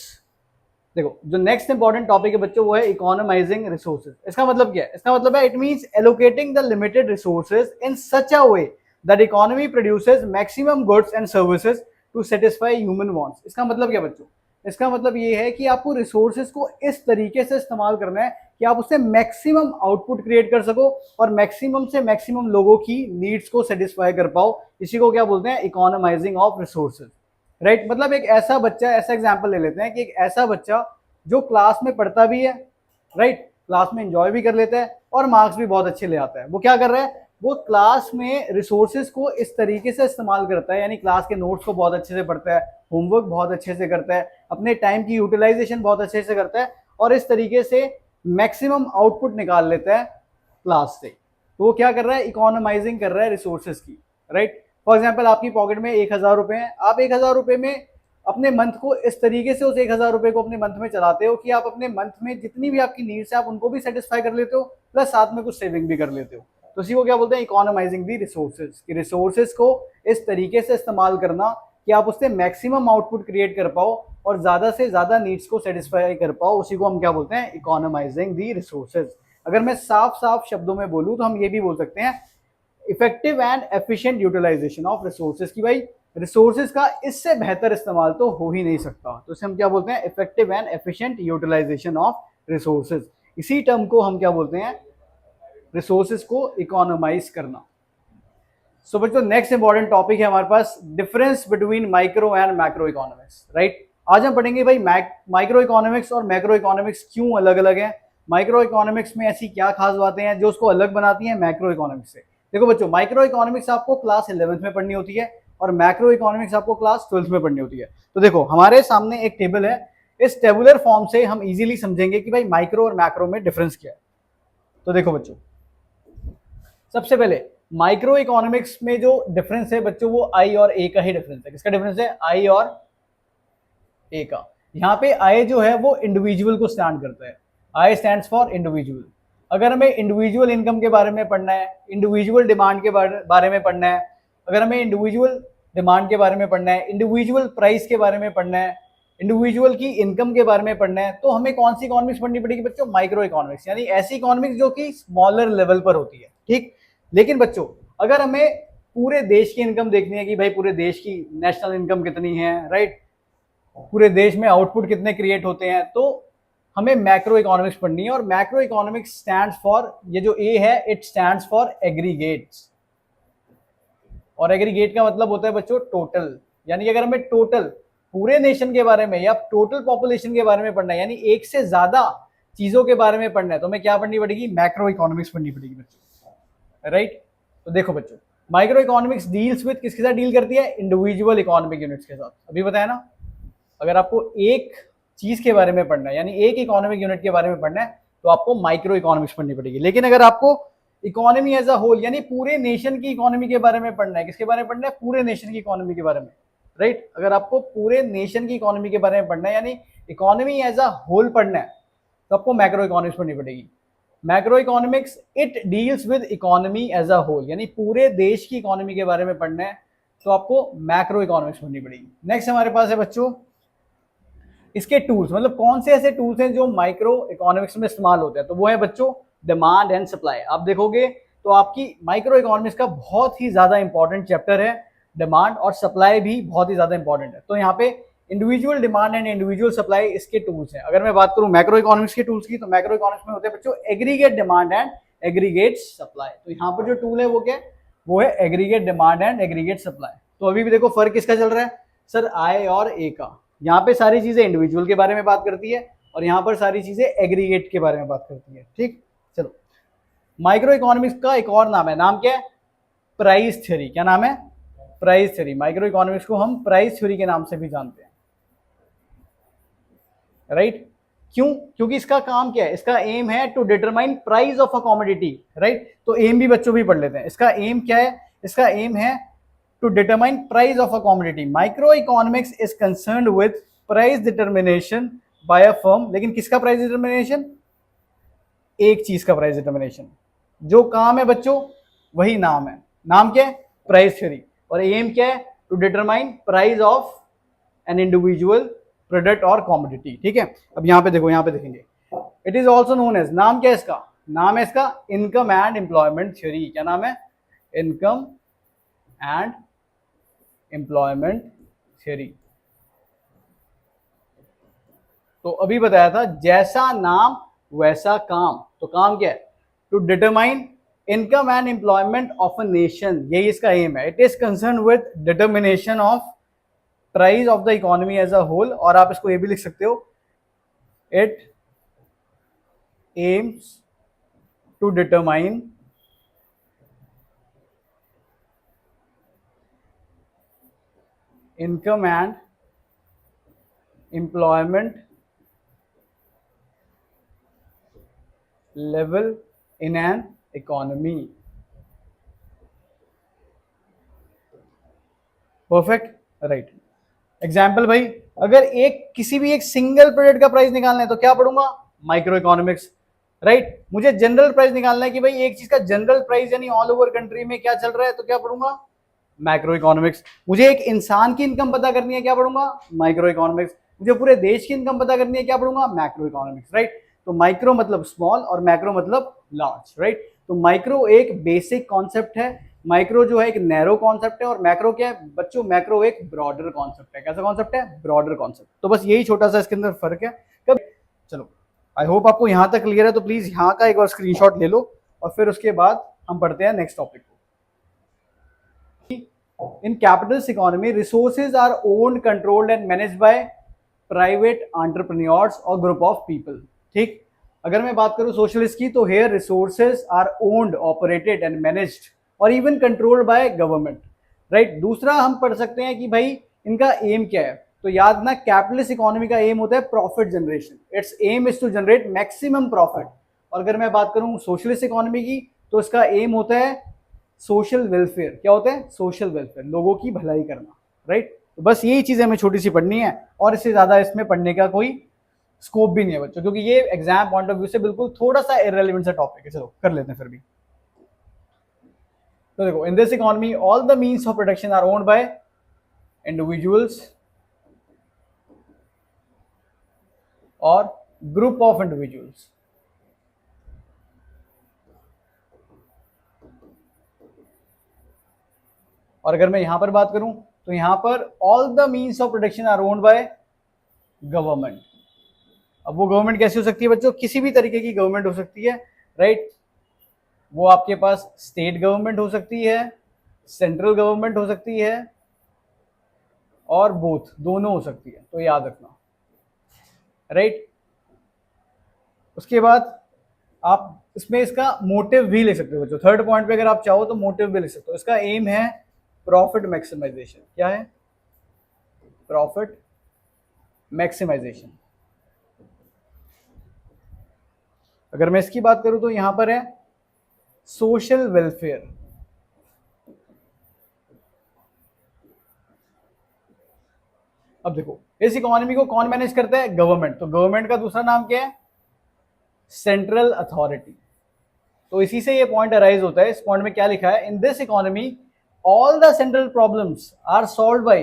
देखो जो नेक्स्ट इंपॉर्टेंट टॉपिक है बच्चों वो है इकोनोमाइजिंग रिसोर्सेज। इसका मतलब क्या है, इसका मतलब है it means allocating the limited resources in such a way that economy produces maximum goods and services to satisfy human wants. इसका मतलब क्या बच्चों, इसका मतलब ये है कि आपको रिसोर्सेज को इस तरीके से इस्तेमाल करना है कि आप उससे मैक्सिमम आउटपुट क्रिएट कर सको और मैक्सिमम से मैक्सिमम लोगों की नीड्स को सेटिस्फाई कर पाओ। इसी को क्या बोलते हैं, इकोनोमाइजिंग ऑफ रिसोर्सेज, राइट। मतलब एक ऐसा बच्चा, ऐसा एग्जाम्पल ले लेते हैं कि एक ऐसा बच्चा जो क्लास में पढ़ता भी है, राइट, क्लास में एंजॉय भी कर लेता है और मार्क्स भी बहुत अच्छे ले आता है, वो क्या कर रहा है, वो क्लास में रिसोर्सेज को इस तरीके से इस्तेमाल करता है, यानी क्लास के नोट्स को बहुत अच्छे से पढ़ता है, होमवर्क बहुत अच्छे से करता है, अपने टाइम की यूटिलाइजेशन बहुत अच्छे से करता है और इस तरीके से मैक्सिमम आउटपुट निकाल लेता है क्लास से। तो वो क्या कर रहा है, इकोनोमाइजिंग कर रहा है रिसोर्सेज की, राइट। फॉर एग्जाम्पल आपकी पॉकेट में 1,000 रुपए हैं, आप 1,000 रुपए में अपने मंथ को इस तरीके से उस 1,000 रुपए को अपने मंथ में चलाते हो कि आप अपने मंथ में जितनी भी आपकी नीड्स है आप उनको भी सेटिस्फाई कर लेते हो, प्लस साथ में कुछ सेविंग भी कर लेते हो। तो इसी को क्या बोलते हैं, इकोनोमाइजिंग दी रिसोर्सेज, कि रिसोर्सेज को इस तरीके से इस्तेमाल करना कि आप उससे मैक्सिमम आउटपुट क्रिएट कर पाओ और ज्यादा से ज्यादा नीड्स को सेटिस्फाई कर पाओ, उसी को हम क्या बोलते हैं, इकोनोमाइजिंग दी रिसोर्सेज। अगर मैं साफ साफ शब्दों में बोलूं तो हम ये भी बोल सकते हैं effective and efficient utilisation of resources, की भाई रिसोर्सेज का इससे बेहतर इस्तेमाल तो हो ही नहीं सकता। तो इसे हम क्या बोलते हैं, effective and efficient utilisation of resources. इसी टर्म को हम क्या बोलते हैं, रिसोर्सेज को इकोनोमाइज करना। सो बच्चों नेक्स्ट इंपॉर्टेंट टॉपिक है हमारे पास, difference between micro and macroeconomics, right. आज हम पढ़ेंगे भाई माइक्रो इकोनॉमिक्स और मैक्रो इकोनॉमिक्स क्यों अलग अलग है, माइक्रो इकोनॉमिक्स में ऐसी क्या खास बातें हैं जो उसको अलग बनाती हैं मैक्रो इकोनॉमिक्स से। देखो बच्चों, माइक्रो इकोनॉमिक्स आपको क्लास 11th में पढ़नी होती है और मैक्रो इकोनॉमिक्स आपको क्लास 12th में पढ़नी होती है। तो देखो हमारे सामने एक टेबल है, इस टेबुलर फॉर्म से हम इजीली समझेंगे कि भाई माइक्रो और मैक्रो में डिफरेंस क्या है। तो देखो बच्चों, सबसे पहले माइक्रो इकोनॉमिक्स में जो डिफरेंस है बच्चों, वो आई और ए का ही डिफरेंस है। किसका डिफरेंस है, आई और ए का। यहाँ पे आई जो है वो इंडिविजुअल को स्टैंड करता है, आई स्टैंड्स फॉर इंडिविजुअल। अगर हमें इंडिविजुअल इनकम के बारे में पढ़ना है, इंडिविजुअल डिमांड के बारे में पढ़ना है, अगर हमें इंडिविजुअल डिमांड के बारे में पढ़ना है, इंडिविजुअल प्राइस के बारे में पढ़ना है, इंडिविजुअल की इनकम के बारे में पढ़ना है, तो हमें कौन सी इकोनॉमिक्स पढ़नी पड़ेगी बच्चों, माइक्रो इकोनॉमिक्स, यानी ऐसी इकोनॉमिक्स जो कि स्मॉलर लेवल पर होती है, ठीक। लेकिन बच्चों अगर हमें पूरे देश की इनकम देखनी है कि भाई पूरे देश की नेशनल इनकम कितनी है, राइट, पूरे देश में आउटपुट कितने क्रिएट होते हैं, तो हमें मैक्रो इकोनॉमिक्स पढ़नी है। और मैक्रो इकोनॉमिक्स स्टैंड्स फॉर, ये जो ए है इट स्टैंड्स फॉर एग्रीगेट्स, और एग्रीगेट का मतलब होता है बच्चों टोटल। यानी कि अगर हमें टोटल पूरे नेशन के बारे में या टोटल पॉपुलेशन के बारे में पढ़ना है, यानी एक से ज्यादा चीजों के बारे में पढ़ना है, तो हमें क्या पढ़नी पड़ेगी, मैक्रो इकोनॉमिक्स पढ़नी पड़ेगी बच्चों, राइट। तो देखो बच्चों, माइक्रो इकोनॉमिक्स डील्स विद, किसके साथ डील करती है, इंडिविजुअल इकोनॉमिक यूनिट्स के साथ। अभी बताया ना, अगर आपको एक चीज के बारे में पढ़ना है, यानी एक इकोनॉमिक यूनिट के बारे में पढ़ना है, तो आपको माइक्रो इकोनॉमिक्स पढ़नी पड़ेगी। लेकिन अगर आपको इकोनॉमी एज अ होल, यानी पूरे नेशन की इकोनॉमी के बारे में पढ़ना है, किसके बारे में पढ़ना है, पूरे नेशन की इकोनॉमी के बारे में, राइट। अगर आपको पूरे नेशन की इकोनॉमी के बारे में पढ़ना है, यानी इकोनॉमी एज अ होल पढ़ना है, तो आपको मैक्रो इकोनॉमिक्स पढ़नी पड़ेगी। Macro economics it deals with economy as a whole, यानी पूरे देश की इकोनॉमी के बारे में पढ़ना है, तो आपको मैक्रो इकोनॉमिक्स पढ़नी पड़ेगी। नेक्स्ट हमारे पास है बच्चों इसके टूल्स, मतलब कौन से ऐसे टूल्स हैं जो माइक्रो इकोनॉमिक्स में इस्तेमाल होते हैं, तो वो है बच्चों डिमांड एंड सप्लाई। आप देखोगे तो आपकी माइक्रो इकोनॉमिक्स का बहुत ही ज्यादा इंपॉर्टेंट चैप्टर है डिमांड, और सप्लाई भी बहुत ही ज्यादा इंपॉर्टेंट है। तो यहाँ पे individual demand and individual supply इसके टूल्स हैं। अगर मैं बात करूं मैक्रो इकोनॉमिक्स के टूल्स की, तो मैक्रो इकोनॉमिक्स में होते हैं बच्चों aggregate demand and aggregate supply. तो यहाँ पर जो टूल है वो क्या है, वो है aggregate demand and aggregate supply. तो अभी भी देखो फर्क किसका चल रहा है सर, आई और ए का। यहाँ पे सारी चीजें इंडिविजुअल के बारे में बात करती है और यहाँ पर सारी चीजें एग्रीगेट के बारे में बात करती है, ठीक। चलो, माइक्रो इकोनॉमिक्स का एक और नाम है, नाम क्या है, प्राइस थ्योरी। क्या नाम है, प्राइस थ्योरी। माइक्रो इकोनॉमिक्स को हम प्राइस थ्योरी के नाम से भी जानते हैं, राइट। क्यों, क्योंकि इसका काम क्या है, इसका एम है to determine price of a commodity, right. तो एम भी बच्चों भी पढ़ लेते हैं, इसका एम क्या है, इसका एम है to determine price of a commodity. Microeconomics is concerned with price determination by a firm. लेकिन किसका प्राइस डिटर्मिनेशन, एक चीज का प्राइस डिटर्मिनेशन। जो काम है बच्चों वही नाम है, नाम क्या है, प्राइस थ्योरी। और एम क्या है, to determine price of an individual product और कॉमोडिटी, ठीक है। अब यहाँ पे देखो, यहाँ पे देखेंगे, it is also known as, नाम क्या है इसका, नाम है इसका इनकम एंड एम्प्लॉयमेंट थ्योरी। क्या नाम है, इनकम एंड एम्प्लॉयमेंट थ्योरी। तो अभी बताया था जैसा नाम वैसा काम। तो काम क्या है, to determine income and employment of a nation, यही इसका एम है। It is concern with determination of price of the economy as a whole. और आप इसको ये भी लिख सकते हो, it aims to determine income and employment level in an economy. Perfect, right. Example भाई, अगर एक किसी भी एक सिंगल प्रोडक्ट का प्राइस निकालना है तो क्या पढ़ूंगा? Micro economics, right. मुझे जनरल प्राइस निकालना है कि भाई एक चीज का जनरल प्राइस यानी ऑल ओवर कंट्री में क्या चल रहा है, तो क्या पढ़ूंगा? Macro economics. मुझे एक इंसान की इनकम पता करनी है, क्या पढ़ूंगा? Micro economics. मुझे पूरे देश की इनकम पता करनी है, क्या पढ़ूंगा? Macro economics, right. तो माइक्रो मतलब स्मॉल और मैक्रो मतलब लार्ज, राइट। तो माइक्रो एक बेसिक कॉन्सेप्ट है, माइक्रो जो है एक नैरो कॉन्सेप्ट है, और मैक्रो क्या है बच्चों? मैक्रो एक ब्रॉडर कॉन्सेप्ट है। कैसा कॉन्सेप्ट है? Broader concept. तो बस यही छोटा सा इसके अंदर फर्क है। कब चलो, आई होप आपको यहां तक क्लियर है। तो प्लीज यहाँ का एक और स्क्रीनशॉट ले लो और फिर उसके बाद हम पढ़ते हैं नेक्स्ट टॉपिक को। In capitalist economy, resources are owned, controlled and managed by private entrepreneurs or group of people. ठीक, अगर मैं बात करूं सोशलिस्ट की, तो here resources are owned, operated and managed और even controlled by government, right? दूसरा हम पढ़ सकते हैं कि भाई इनका एम क्या है। तो याद रखना, कैपिटलिस्ट इकोनॉमी का एम होता है profit generation. Its aim is to generate maximum profit. और अगर मैं बात करूं सोशलिस्ट इकोनॉमी की, तो इसका एम होता है सोशल वेलफेयर। क्या होता है? सोशल वेलफेयर, लोगों की भलाई करना, राइट। तो बस यही चीजें हमें छोटी सी पढ़नी है और इससे ज्यादा इसमें पढ़ने का कोई स्कोप भी नहीं है बच्चों, क्योंकि ये एग्जाम पॉइंट ऑफ व्यू से बिल्कुल थोड़ा सा इररेलेवेंट सा टॉपिक है। चलो कर लेते हैं फिर भी। तो देखो, in this economy all the means of production are owned by individuals और ग्रुप ऑफ इंडिविजुअल्स। और अगर मैं यहां पर बात करूं, तो यहां पर all the means of production are owned by government. अब वो गवर्नमेंट कैसी हो सकती है बच्चों? किसी भी तरीके की गवर्नमेंट हो सकती है, राइट। वो आपके पास स्टेट गवर्नमेंट हो सकती है, सेंट्रल गवर्नमेंट हो सकती है, और बोथ, दोनों हो सकती है। तो याद रखना, राइट। उसके बाद आप इसमें इसका मोटिव भी ले सकते हो बच्चों। थर्ड पॉइंट पे अगर आप चाहो तो मोटिव भी ले सकते हो। इसका एम है प्रॉफिट मैक्सिमाइजेशन। क्या है? Profit maximisation. अगर मैं इसकी बात करूं तो यहां पर है सोशल वेलफेयर। अब देखो, इस इकोनॉमी को कौन मैनेज करता है? गवर्नमेंट। तो गवर्नमेंट का दूसरा नाम क्या है? Central authority. तो इसी से ये पॉइंट अराइज होता है। इस पॉइंट में क्या लिखा है? In this economy all the central problems are solve by.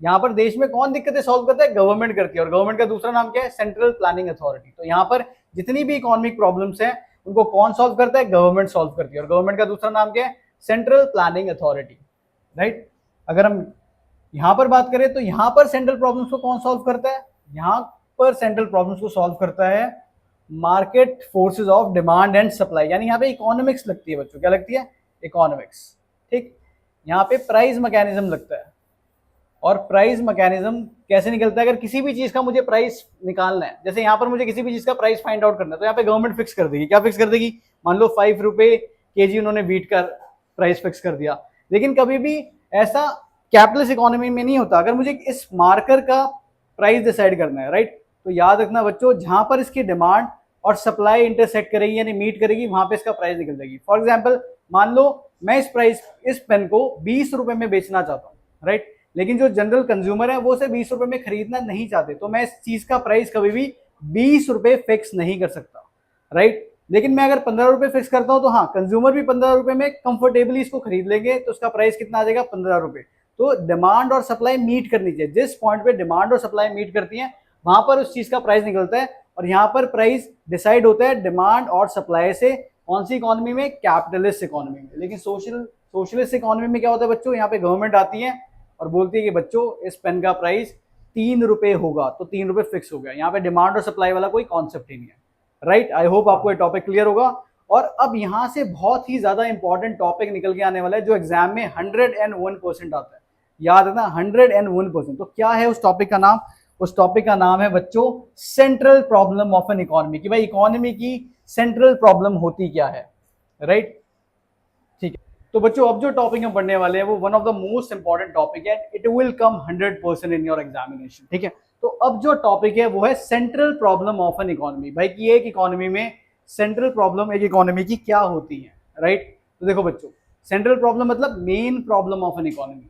यहाँ पर देश में कौन दिक्कतें सॉल्व करता है? गवर्नमेंट करती है। और गवर्नमेंट का दूसरा नाम क्या है? Central planning authority. तो यहाँ पर जितनी भी इकोनॉमिक प्रॉब्लम्स हैं उनको कौन सॉल्व करता है? गवर्नमेंट सॉल्व करती है। और गवर्नमेंट का दूसरा नाम क्या है? Central planning authority, right. अगर हम यहाँ पर बात करें तो यहाँ पर सेंट्रल प्रॉब्लम्स को कौन सॉल्व करता है? यहाँ पर सेंट्रल प्रॉब्लम्स को सॉल्व करता है market forces of demand and supply. यानी यहाँ पे इकोनॉमिक्स लगती है बच्चों। क्या लगती है? इकोनॉमिक्स, ठीक। यहाँ पे प्राइस मैकेनिज्म लगता है। और प्राइस मैकेनिज्म कैसे निकलता है? अगर किसी भी चीज का मुझे प्राइस निकालना है, जैसे यहाँ पर मुझे किसी भी चीज का प्राइस फाइंड आउट करना है, तो यहाँ पे गवर्नमेंट फिक्स कर देगी। क्या फिक्स कर देगी? मान लो 5 रुपए केजी उन्होंने वीट का प्राइस फिक्स कर दिया। लेकिन कभी भी ऐसा कैपिटलिस्ट इकोनॉमी में नहीं होता। अगर मुझे इस मार्कर का प्राइस डिसाइड करना है, राइट, तो याद रखना बच्चों, जहां पर इसकी डिमांड और सप्लाई इंटरसेक्ट करेगी यानी मीट करेगी, वहां पे इसका प्राइस निकल जाएगी। फॉर एग्जाम्पल, मान लो मैं इस पेन को 20 रुपए में बेचना चाहता हूँ, राइट, लेकिन जो जनरल कंज्यूमर है वो उसे 20 रुपए में खरीदना नहीं चाहते, तो मैं इस चीज का प्राइस कभी भी 20 रुपए फिक्स नहीं कर सकता, राइट। लेकिन मैं अगर 15 रुपए फिक्स करता हूं तो हाँ, कंज्यूमर भी 15 रुपए में कंफर्टेबली इसको खरीद लेंगे, तो उसका प्राइस कितना आ जाएगा? 15 रुपए। तो डिमांड और सप्लाई मीट करनी चाहिए। जिस पॉइंट पे डिमांड और सप्लाई मीट करती है वहां पर उस चीज का प्राइस निकलता है। और यहाँ पर प्राइस डिसाइड होता है डिमांड और सप्लाई से। कौन सी इकोनॉमी में? कैपिटलिस्ट इकोनॉमी में। लेकिन सोशलिस्ट इकोनॉमी में क्या होता है बच्चों? यहाँ पे गवर्नमेंट आती है और बोलती है कि बच्चों इस पेन का प्राइस 3 रुपए होगा, तो 3 रुपए फिक्स हो गया। यहाँ पे डिमांड और सप्लाई वाला कोई कॉन्सेप्ट ही नहीं है, राइट। आई होप आपको ये टॉपिक क्लियर होगा। और अब यहाँ से बहुत ही ज्यादा इंपॉर्टेंट टॉपिक निकल के आने वाला है जो एग्जाम में 101% आता है। याद है ना? 101%। तो क्या है उस टॉपिक का नाम? उस टॉपिक का नाम है बच्चों central problem of an economy. कि भाई इकोनॉमी की सेंट्रल प्रॉब्लम होती क्या है, राइट, ठीक है। तो बच्चों अब जो टॉपिक हम पढ़ने वाले हैं वो one of the most important topic है। It will come 100% in your examination, ठीक है। तो अब जो टॉपिक है वो है central problem of an economy. भाई कि एक इकोनॉमी में सेंट्रल प्रॉब्लम एक इकोनॉमी की क्या होती है, राइट। तो देखो बच्चों, सेंट्रल प्रॉब्लम मतलब main problem of an economy,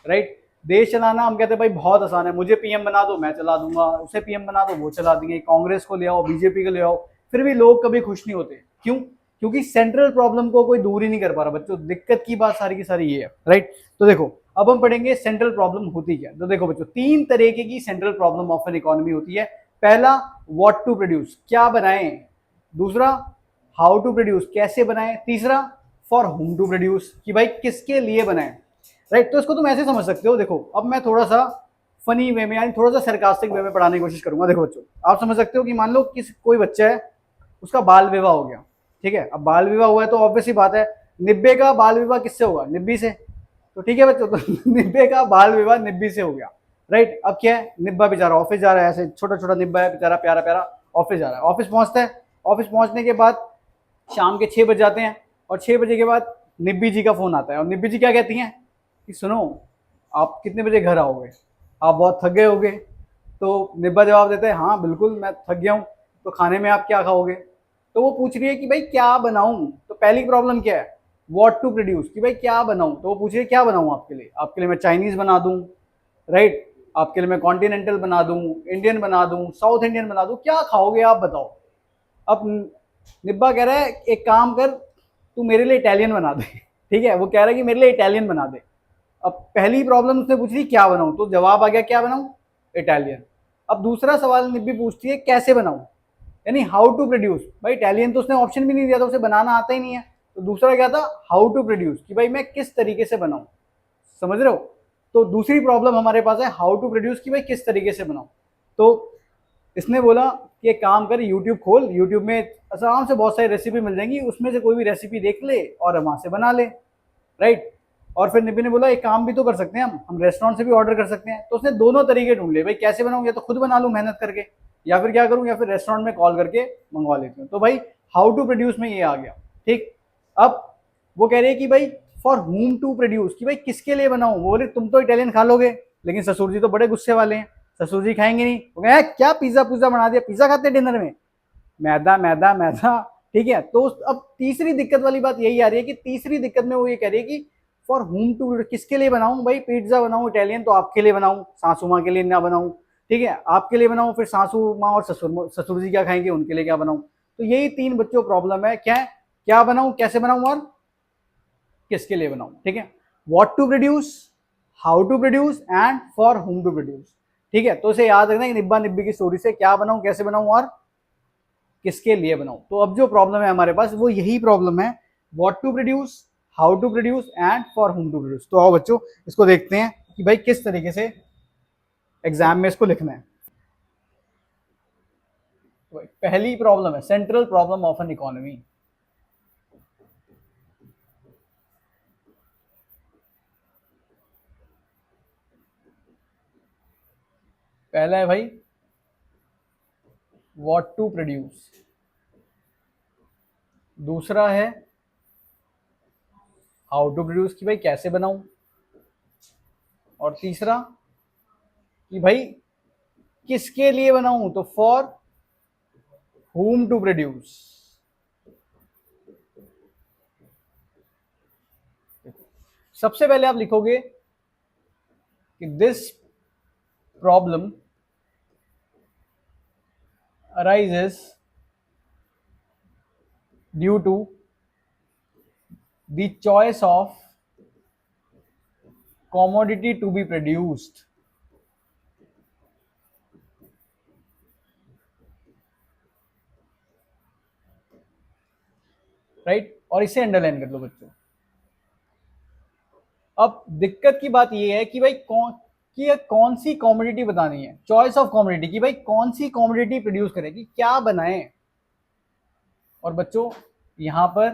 right. देश चलाना हम कहते हैं भाई बहुत आसान है, मुझे पीएम बना दो मैं चला दूंगा, उसे पीएम बना दो वो चला देंगे, कांग्रेस को ले आओ, बीजेपी को ले आओ, फिर भी लोग कभी खुश नहीं होते। क्यों? क्योंकि सेंट्रल प्रॉब्लम को कोई दूर ही नहीं कर पा रहा बच्चों। दिक्कत की बात सारी की सारी ये है, राइट। तो देखो अब हम पढ़ेंगे सेंट्रल प्रॉब्लम होती क्या। तो देखो बच्चों, तीन तरीके की central problem of an economy होती है। पहला, व्हाट टू प्रोड्यूस, क्या बनाएं। दूसरा, हाउ टू प्रोड्यूस, कैसे बनाएं। तीसरा, फॉर हुम टू प्रोड्यूस, कि भाई किसके लिए बनाएं, राइट। तो इसको तुम ऐसे समझ सकते हो। देखो अब मैं थोड़ा सा फनी वे में यानी थोड़ा सा सरकास्टिक वे में पढ़ाने की कोशिश करूंगा। देखो बच्चों, आप समझ सकते हो कि मान लो किस कोई बच्चा है, उसका बाल विवाह हो गया, ठीक है। अब बाल विवाह हुआ है तो ऑब्वियस ही बात है, निब्बे का बाल विवाह किससे होगा, निब्बी से। तो ठीक है बच्चों, तो निब्बे का बाल विवाह निब्बी से हो गया, राइट। अब क्या है, निब्बा बेचारा ऑफिस जा रहा है, ऐसे छोटा छोटा निब्बा है बेचारा, प्यारा प्यारा ऑफिस जा रहा है। ऑफिस पहुंचता है, ऑफिस पहुंचने के बाद शाम के 6 बज जाते हैं, और 6 बजे के बाद निब्बी जी का फोन आता है, और निब्बी जी क्या कहती हैं कि सुनो, आप कितने बजे घर आओगे, आप बहुत थक गए होगे। तो निब्बा जवाब देते हैं, हाँ बिल्कुल मैं थक गया हूँ, तो खाने में आप क्या खाओगे। तो वो पूछ रही है कि भाई क्या बनाऊं। तो पहली प्रॉब्लम क्या है, व्हाट टू प्रोड्यूस, कि भाई क्या बनाऊं। तो वो पूछ रही है क्या बनाऊं आपके लिए, आपके लिए मैं चाइनीज बना दूं, राइट, आपके लिए मैं कॉन्टिनेंटल बना दूं, इंडियन बना दूं, साउथ इंडियन बना दूं, क्या खाओगे आप बताओ। अब निब्बा कह रहा है एक काम कर, तू मेरे लिए इटालियन बना दे। ठीक है, वो कह रहा है कि मेरे लिए इटालियन बना दे। अब पहली प्रॉब्लम उसने पूछ ली क्या बनाऊं, तो जवाब आ गया क्या बनाऊं, इटालियन। अब दूसरा सवाल निब्बी पूछती है कैसे बनाऊं, यानी हाउ टू प्रोड्यूस। भाई इटालियन तो उसने ऑप्शन भी नहीं दिया था, उसे बनाना आता ही नहीं है। तो दूसरा क्या था, हाउ टू प्रोड्यूस, कि भाई मैं किस तरीके से बनाऊं। समझ रहे हो। तो दूसरी प्रॉब्लम हमारे पास है हाउ टू प्रोड्यूस, कि भाई किस तरीके से बनाऊं। तो इसने बोला कि एक काम कर, यूट्यूब खोल, यूट्यूब में आराम से बहुत सारी रेसिपी मिल जाएंगी, उसमें से कोई भी रेसिपी देख ले और वहां से बना ले, राइट। और फिर निबी ने बोला एक काम भी तो कर सकते हैं, हम रेस्टोरेंट से भी ऑर्डर कर सकते हैं। तो उसने दोनों तरीके ढूंढ लिए, भाई कैसे बनाऊं, या तो खुद बना लूं मेहनत करके, या फिर क्या करूं, या फिर रेस्टोरेंट में कॉल करके मंगवा लेती हूँ। तो भाई हाउ टू प्रोड्यूस में ये आ गया, ठीक। अब वो कह रही है कि भाई फॉर हुम टू प्रोड्यूस, कि भाई किसके लिए बनाऊं। वो बोले तुम तो इटालियन खा लोगे, लेकिन ससुर जी तो बड़े गुस्से वाले हैं, ससुर जी खाएंगे नहीं। वो कहे क्या पिज्जा पुज्जा बना दिया, पिज्जा खाते हैं डिनर में, मैदा मैदा मैदा। ठीक है, तो अब तीसरी दिक्कत वाली बात यही आ रही है कि तीसरी दिक्कत में वो ये कह रही है कि फॉर हुम टू, किसके लिए बनाऊं। भाई पिज्जा बनाऊं इटालियन तो आपके लिए बनाऊं, सासू माँ के लिए ना बनाऊं, ठीक है, आपके लिए बनाऊं, फिर सासू माँ और ससुर जी क्या खाएंगे, उनके लिए क्या बनाऊं। तो यही तीन बच्चों प्रॉब्लम है, क्या है, क्या बनाऊं, कैसे बनाऊं, और किसके लिए बनाऊं। ठीक है, what to produce, how to produce and for whom to produce. ठीक है, तो इसे याद रखना कि निब्बा निब्बी की स्टोरी से क्या बनाऊं, कैसे बनाऊं और किसके लिए बनाऊं। तो अब जो प्रॉब्लम है हमारे पास वो यही प्रॉब्लम है, what to produce, how to produce and for whom to produce. तो आओ बच्चों इसको देखते हैं कि भाई किस तरीके से एग्जाम में इसको लिखना है। तो पहली प्रॉब्लम है central problem of an economy. पहला है भाई व्हाट टू प्रोड्यूस, दूसरा है हाउ टू प्रोड्यूस, कि भाई कैसे बनाऊं, और तीसरा कि भाई किसके लिए बनाऊं, तो फॉर हुम टू प्रोड्यूस। सबसे पहले आप लिखोगे कि this problem arises due to the choice of commodity to be produced, right. और इसे अंडरलाइन कर लो बच्चों। अब दिक्कत की बात यह है कि भाई कौन सी कॉमोडिटी बतानी है, चॉइस ऑफ कॉमोडिटी, कि भाई कौन सी कॉमोडिटी प्रोड्यूस करेगी, क्या बनाएं। और बच्चों यहां पर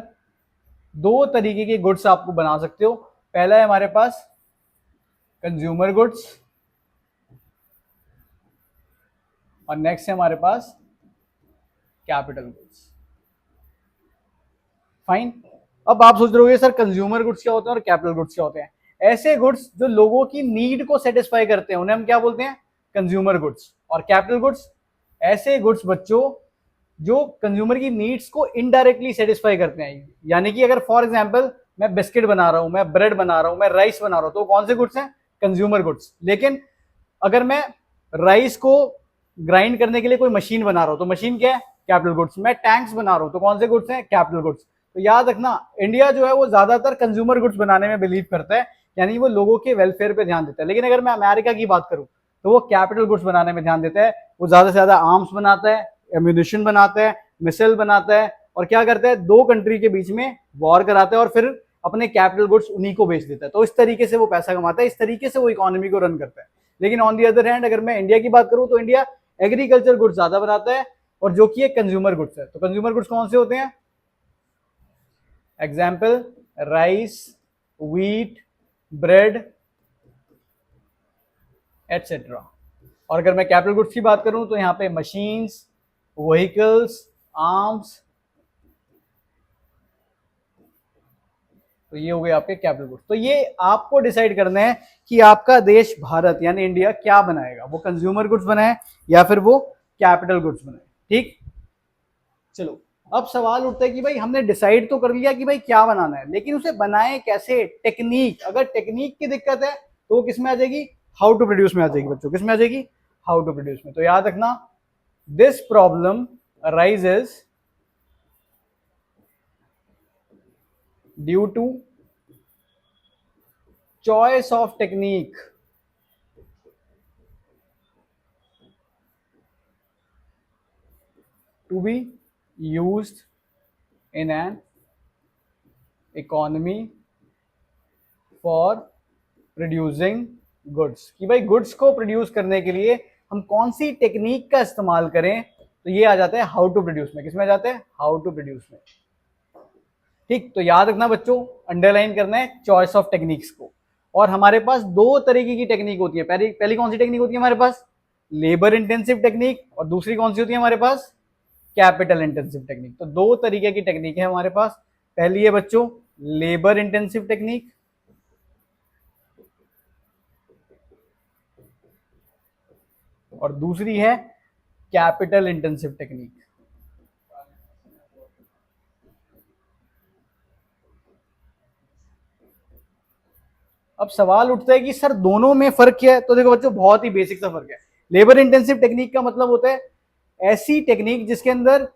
दो तरीके के गुड्स आपको बना सकते हो। पहला है हमारे पास कंज्यूमर गुड्स, और नेक्स्ट है हमारे पास कैपिटल गुड्स। फाइन। अब आप सोच रहे हो सर कंज्यूमर गुड्स क्या होते हैं और कैपिटल गुड्स क्या होते हैं। ऐसे गुड्स जो लोगों की नीड को सेटिस्फाई करते हैं उन्हें हम क्या बोलते हैं, कंज्यूमर गुड्स। और कैपिटल गुड्स ऐसे गुड्स बच्चों जो कंज्यूमर की नीड्स को इनडायरेक्टली सेटिस्फाई करते हैं। यानी कि अगर फॉर एग्जांपल मैं बिस्किट बना रहा हूं, मैं ब्रेड बना रहा हूं, मैं राइस बना रहा हूं, तो कौन से गुड्स हैं, कंज्यूमर गुड्स। लेकिन अगर मैं राइस को ग्राइंड करने के लिए कोई मशीन बना रहा हूं तो मशीन क्या है? Capital goods. मैं टैंक्स बना रहा हूं तो कौन से गुड्स हैं? Capital goods. तो याद रखना, इंडिया जो है वो ज्यादातर कंज्यूमर गुड्स बनाने में बिलीव करता है, यानी वो लोगों के वेलफेयर पे ध्यान देता है। लेकिन अगर मैं अमेरिका की बात करूं तो वो कैपिटल गुड्स बनाने में ध्यान देता है। वो ज्यादा से ज्यादा आर्म्स बनाता है, एम्यूनिशन बनाता है, मिसाइल बनाता है, और क्या करता है? दो कंट्री के बीच में वॉर कराता है और फिर अपने कैपिटल गुड्स उन्हीं को बेच देता है। तो इस तरीके से वो पैसा कमाता है, इस तरीके से वो इकोनॉमी को रन करता है। लेकिन ऑन दी अदर हैंड अगर मैं इंडिया की बात करूं तो इंडिया एग्रीकल्चर गुड्स ज्यादा बनाता है, और जो कि एक कंज्यूमर गुड्स है। तो कंज्यूमर गुड्स कौन से होते हैं? Example, rice, wheat, bread etcetera. और अगर मैं कैपिटल गुड्स की बात करूं तो यहाँ पे मशीन्स, व्हीकल्स, आर्म्स, तो ये हो गए आपके कैपिटल गुड्स। तो ये आपको डिसाइड करना है कि आपका देश भारत यानी इंडिया क्या बनाएगा, वो कंज्यूमर गुड्स बनाए या फिर वो कैपिटल गुड्स बनाए। ठीक, चलो अब सवाल उठता है कि भाई हमने डिसाइड तो कर लिया कि भाई क्या बनाना है, लेकिन उसे बनाए कैसे? टेक्निक। अगर टेक्निक की दिक्कत है तो वो किस में आ जाएगी? हाउ टू प्रोड्यूस में आ जाएगी बच्चों। किस में आ जाएगी? हाउ टू प्रोड्यूस में। तो याद रखना, this problem arises due to choice of technique to be used in an economy for producing goods। कि भाई गुड्स को प्रोड्यूस करने के लिए हम कौन सी टेक्निक का इस्तेमाल करें। तो ये आ जाता है हाउ टू प्रोड्यूस में। किसमें आ जाता है? हाउ टू प्रोड्यूस में। ठीक, तो याद रखना बच्चों, अंडरलाइन करना है चॉइस ऑफ टेक्निक्स को। और हमारे पास दो तरीके की टेक्निक होती है। पहली कौन सी टेक्निक होती है हमारे पास? Labour intensive technique. और दूसरी कौन सी होती है हमारे पास? Capital intensive technique. तो दो तरीके की टेक्निक है हमारे पास। पहली है बच्चों लेबर इंटेंसिव टेक्निक, और दूसरी है कैपिटल इंटेंसिव टेक्निक। अब सवाल उठता है कि सर दोनों में फर्क क्या है? तो देखो बच्चों, बहुत ही बेसिक सा फर्क है। लेबर इंटेंसिव टेक्निक का मतलब होता है ऐसी टेक्निक जिसके अंदर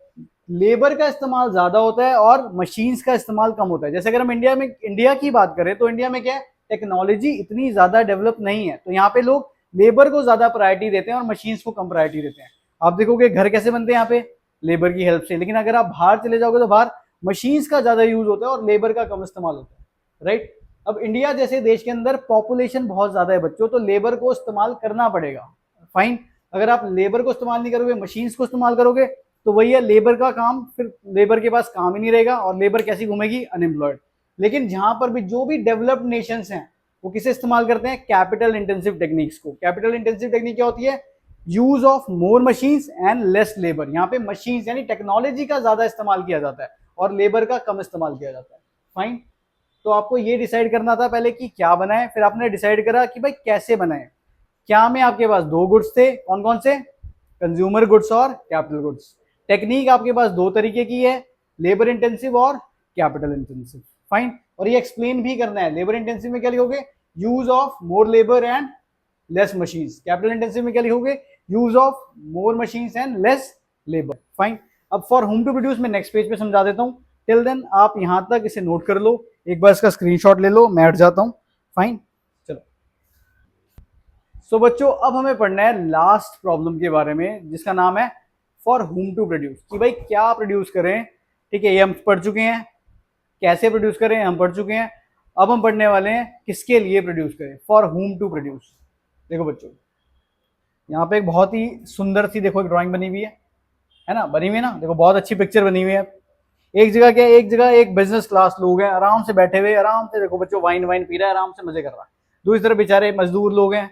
लेबर का इस्तेमाल ज्यादा होता है और मशीन्स का इस्तेमाल कम होता है। जैसे अगर हम इंडिया की बात करें तो इंडिया में क्या है? टेक्नोलॉजी इतनी ज्यादा डेवलप नहीं है, तो यहाँ पे लोग लेबर को ज्यादा प्रायोरिटी देते हैं और मशीन्स को कम प्रायोरिटी देते हैं। आप देखोगे घर कैसे बनते हैं यहाँ पे? लेबर की हेल्प से। लेकिन अगर आप बाहर चले जाओगे तो बाहर मशीन्स का ज्यादा यूज होता है और लेबर का कम इस्तेमाल होता है। राइट, अब इंडिया जैसे देश के अंदर पॉपुलेशन बहुत ज्यादा है बच्चों, तो लेबर को इस्तेमाल करना पड़ेगा। फाइन, अगर आप लेबर को इस्तेमाल नहीं करोगे, मशीन्स को इस्तेमाल करोगे, तो वही है लेबर का काम, फिर लेबर के पास काम ही नहीं रहेगा और लेबर कैसी घूमेगी? अनएम्प्लॉयड। लेकिन जहां पर भी जो भी डेवलप्ड नेशंस हैं वो किसे इस्तेमाल करते हैं? कैपिटल इंटेंसिव टेक्निक्स को। कैपिटल इंटेंसिव टेक्निक क्या होती है? Use of more machines and less labour. यहाँ पे मशीन्स यानी टेक्नोलॉजी का ज्यादा इस्तेमाल किया जाता है और लेबर का कम इस्तेमाल किया जाता है। फाइन, तो आपको ये डिसाइड करना था पहले कि क्या बनाए, फिर आपने डिसाइड करा कि भाई कैसे बनाए। क्या में आपके पास दो गुड्स थे, कौन कौन से? कंज्यूमर गुड्स और कैपिटल गुड्स। टेक्निक आपके पास दो तरीके की है, लेबर इंटेंसिव और कैपिटल इंटेंसिव। फाइन, और ये एक्सप्लेन भी करना है। लेबर इंटेंसिव में क्या लिखोगे? Use of more labour and less machines. Capital intensive में क्या लिखोगे? Use of more machines and less labour. Fine, अब फॉर होम टू प्रोड्यूस में नेक्स्ट पेज पे समझा देता हूं। टिल देन आप यहां तक इसे नोट कर लो, एक बार इसका स्क्रीनशॉट ले लो, मैं हट जाता हूं। फाइन, चलो। सो बच्चों, अब हमें पढ़ना है लास्ट प्रॉब्लम के बारे में जिसका नाम है फॉर होम टू प्रोड्यूस। कि भाई क्या प्रोड्यूस करें। ठीक है, ये हम पढ़ चुके हैं, कैसे प्रोड्यूस करें हम पढ़ चुके हैं। अब हम पढ़ने वाले हैं किसके लिए प्रोड्यूस करें, फॉर होम टू प्रोड्यूस। देखो बच्चों, यहाँ पे एक बहुत ही सुंदर सी देखो एक ड्राइंग बनी हुई है ना? बनी हुई है ना? देखो बहुत अच्छी पिक्चर बनी हुई है। एक जगह क्या है? एक जगह एक बिजनेस क्लास लोग हैं, आराम से बैठे हुए, आराम से देखो बच्चों वाइन वाइन पी रहा है, आराम से मजे कर रहा है। दूसरी तरफ बेचारे मजदूर लोग हैं,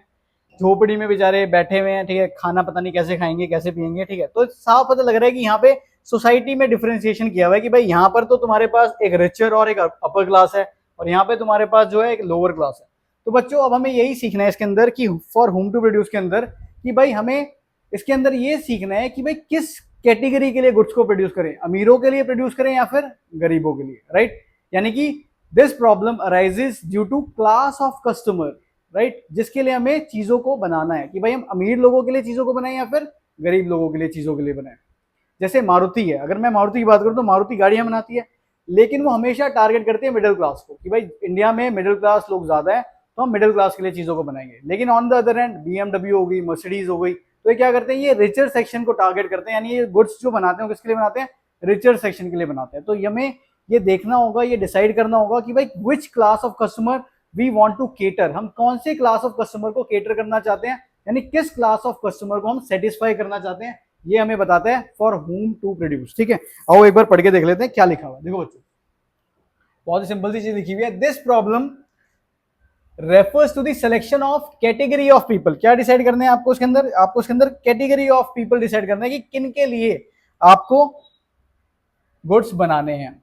झोपड़ी में बेचारे बैठे हुए हैं। ठीक है, खाना पता नहीं कैसे खाएंगे, कैसे पियेंगे। ठीक है, तो साफ पता लग रहा है कि यहाँ पे सोसाइटी में डिफरेंशिएशन किया हुआ है कि भाई यहाँ पर तो तुम्हारे पास एक रिचर और एक अपर क्लास है और यहाँ पे तुम्हारे पास जो है एक लोअर क्लास है। तो बच्चों अब हमें यही सीखना है इसके अंदर कि फॉर होम टू प्रोड्यूस के अंदर कि भाई हमें इसके अंदर ये सीखना है कि भाई किस कैटेगरी के लिए गुड्स को प्रोड्यूस करें, अमीरों के लिए प्रोड्यूस करें या फिर गरीबों के लिए। राइट, यानी कि this problem arises due to class of customer. Right, जिसके लिए हमें चीजों को बनाना है कि भाई हम अमीर लोगों के लिए चीजों को बनाएं या फिर गरीब लोगों के लिए चीजों के लिए बनाएं। जैसे मारुति है, अगर मैं मारुति की बात करूं तो मारुति गाड़ियां बनाती है, लेकिन वो हमेशा टारगेट करती है मिडिल क्लास को कि भाई इंडिया में मिडिल क्लास लोग ज्यादा है तो हम मिडिल क्लास के लिए चीजों को बनाएंगे। लेकिन on the other hand BMW हो गई, मर्सिडीज हो गई, तो ये क्या करते हैं, ये रिचर सेक्शन को टारगेट करते हैं, यानी ये गुड्स जो बनाते हैं किसके लिए बनाते हैं, रिचर सेक्शन के लिए बनाते हैं। तो हमें ये देखना होगा, ये डिसाइड करना होगा कि भाई which class of customer we want to cater, हम कौन से क्लास ऑफ कस्टमर को केटर करना चाहते हैं, यानी किस क्लास ऑफ कस्टमर को हम सेटिस्फाई करना चाहते हैं, ये हमें बताता है फॉर whom टू प्रोड्यूस। ठीक है, आओ एक बार पढ़ के देख लेते हैं क्या लिखा हुआ है। देखो बच्चों, बहुत ही सिंपल सी चीज लिखी हुई है, this problem refers to the selection of category of people. क्या डिसाइड करना है आपको इसके अंदर, आपको इसके अंदर कैटेगरी ऑफ पीपल डिसाइड करना है कि किन के लिए आपको गुड्स बनाने हैं।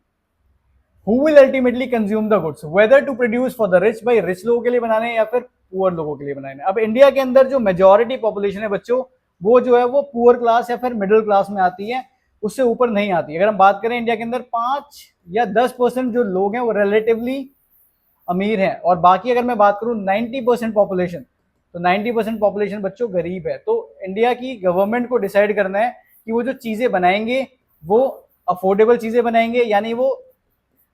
Who will ultimately consume the goods, whether to produce for the rich, भाई रिच लोगों के लिए बनाने हैं या फिर पुअर लोगों के लिए बनाने हैं। अब इंडिया के अंदर जो मेजॉरिटी पॉपुलेशन है बच्चों, वो जो है वो पुअर क्लास या फिर मिडिल क्लास में आती है, उससे ऊपर नहीं आती। अगर हम बात करें इंडिया के अंदर 5 या 10% जो लोग हैं वो रिलेटिवली अमीर हैं, और बाकी अगर मैं बात करूं 90% पॉपुलेशन, तो 90% पॉपुलेशन बच्चों गरीब है। तो इंडिया की गवर्नमेंट को डिसाइड करना है कि वो जो चीजें बनाएंगे वो अफोर्डेबल चीजें बनाएंगे, यानी वो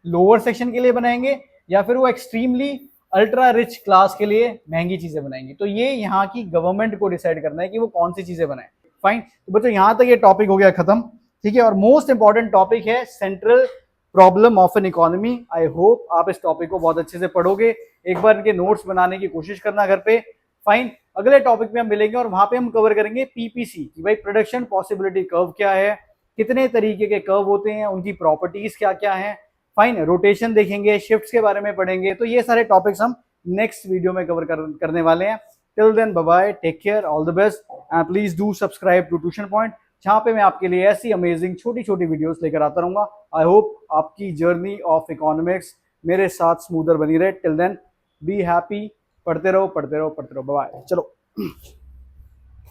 लोअर सेक्शन के लिए बनाएंगे, या फिर वो एक्सट्रीमली अल्ट्रा रिच क्लास के लिए महंगी चीजें बनाएंगे। तो ये यहाँ की गवर्नमेंट को डिसाइड करना है कि वो कौन सी चीजें बनाए। फाइन, तो बच्चों यहाँ तक ये टॉपिक हो गया खत्म। ठीक है, और मोस्ट इंपॉर्टेंट टॉपिक है central problem of an economy. I hope आप इस टॉपिक को बहुत अच्छे से पढ़ोगे, एक बार इनके नोट्स बनाने की कोशिश करना घर पे। फाइन, अगले टॉपिक में हम मिलेंगे और वहां पे हम कवर करेंगे PPC कि भाई प्रोडक्शन पॉसिबिलिटी कर्व क्या है, कितने तरीके के कर्व होते हैं, उनकी प्रॉपर्टीज क्या क्या हैं। फाइन, रोटेशन देखेंगे, शिफ्ट्स के बारे में पढ़ेंगे। तो ये सारे टॉपिक्स हम नेक्स्ट वीडियो में कवर करने वाले हैं। Till then bye bye, take care, all the best and please do subscribe to Tuition Point, जहां पे मैं आपके लिए ऐसी अमेजिंग छोटी छोटी वीडियोस लेकर आता रहूंगा। आई होप आपकी जर्नी ऑफ इकोनॉमिक्स मेरे साथ स्मूदर बनी रहे। टिल देन बी हैप्पी, पढ़ते रहो पढ़ते रहो पढ़ते रहो, बाय बाय, चलो।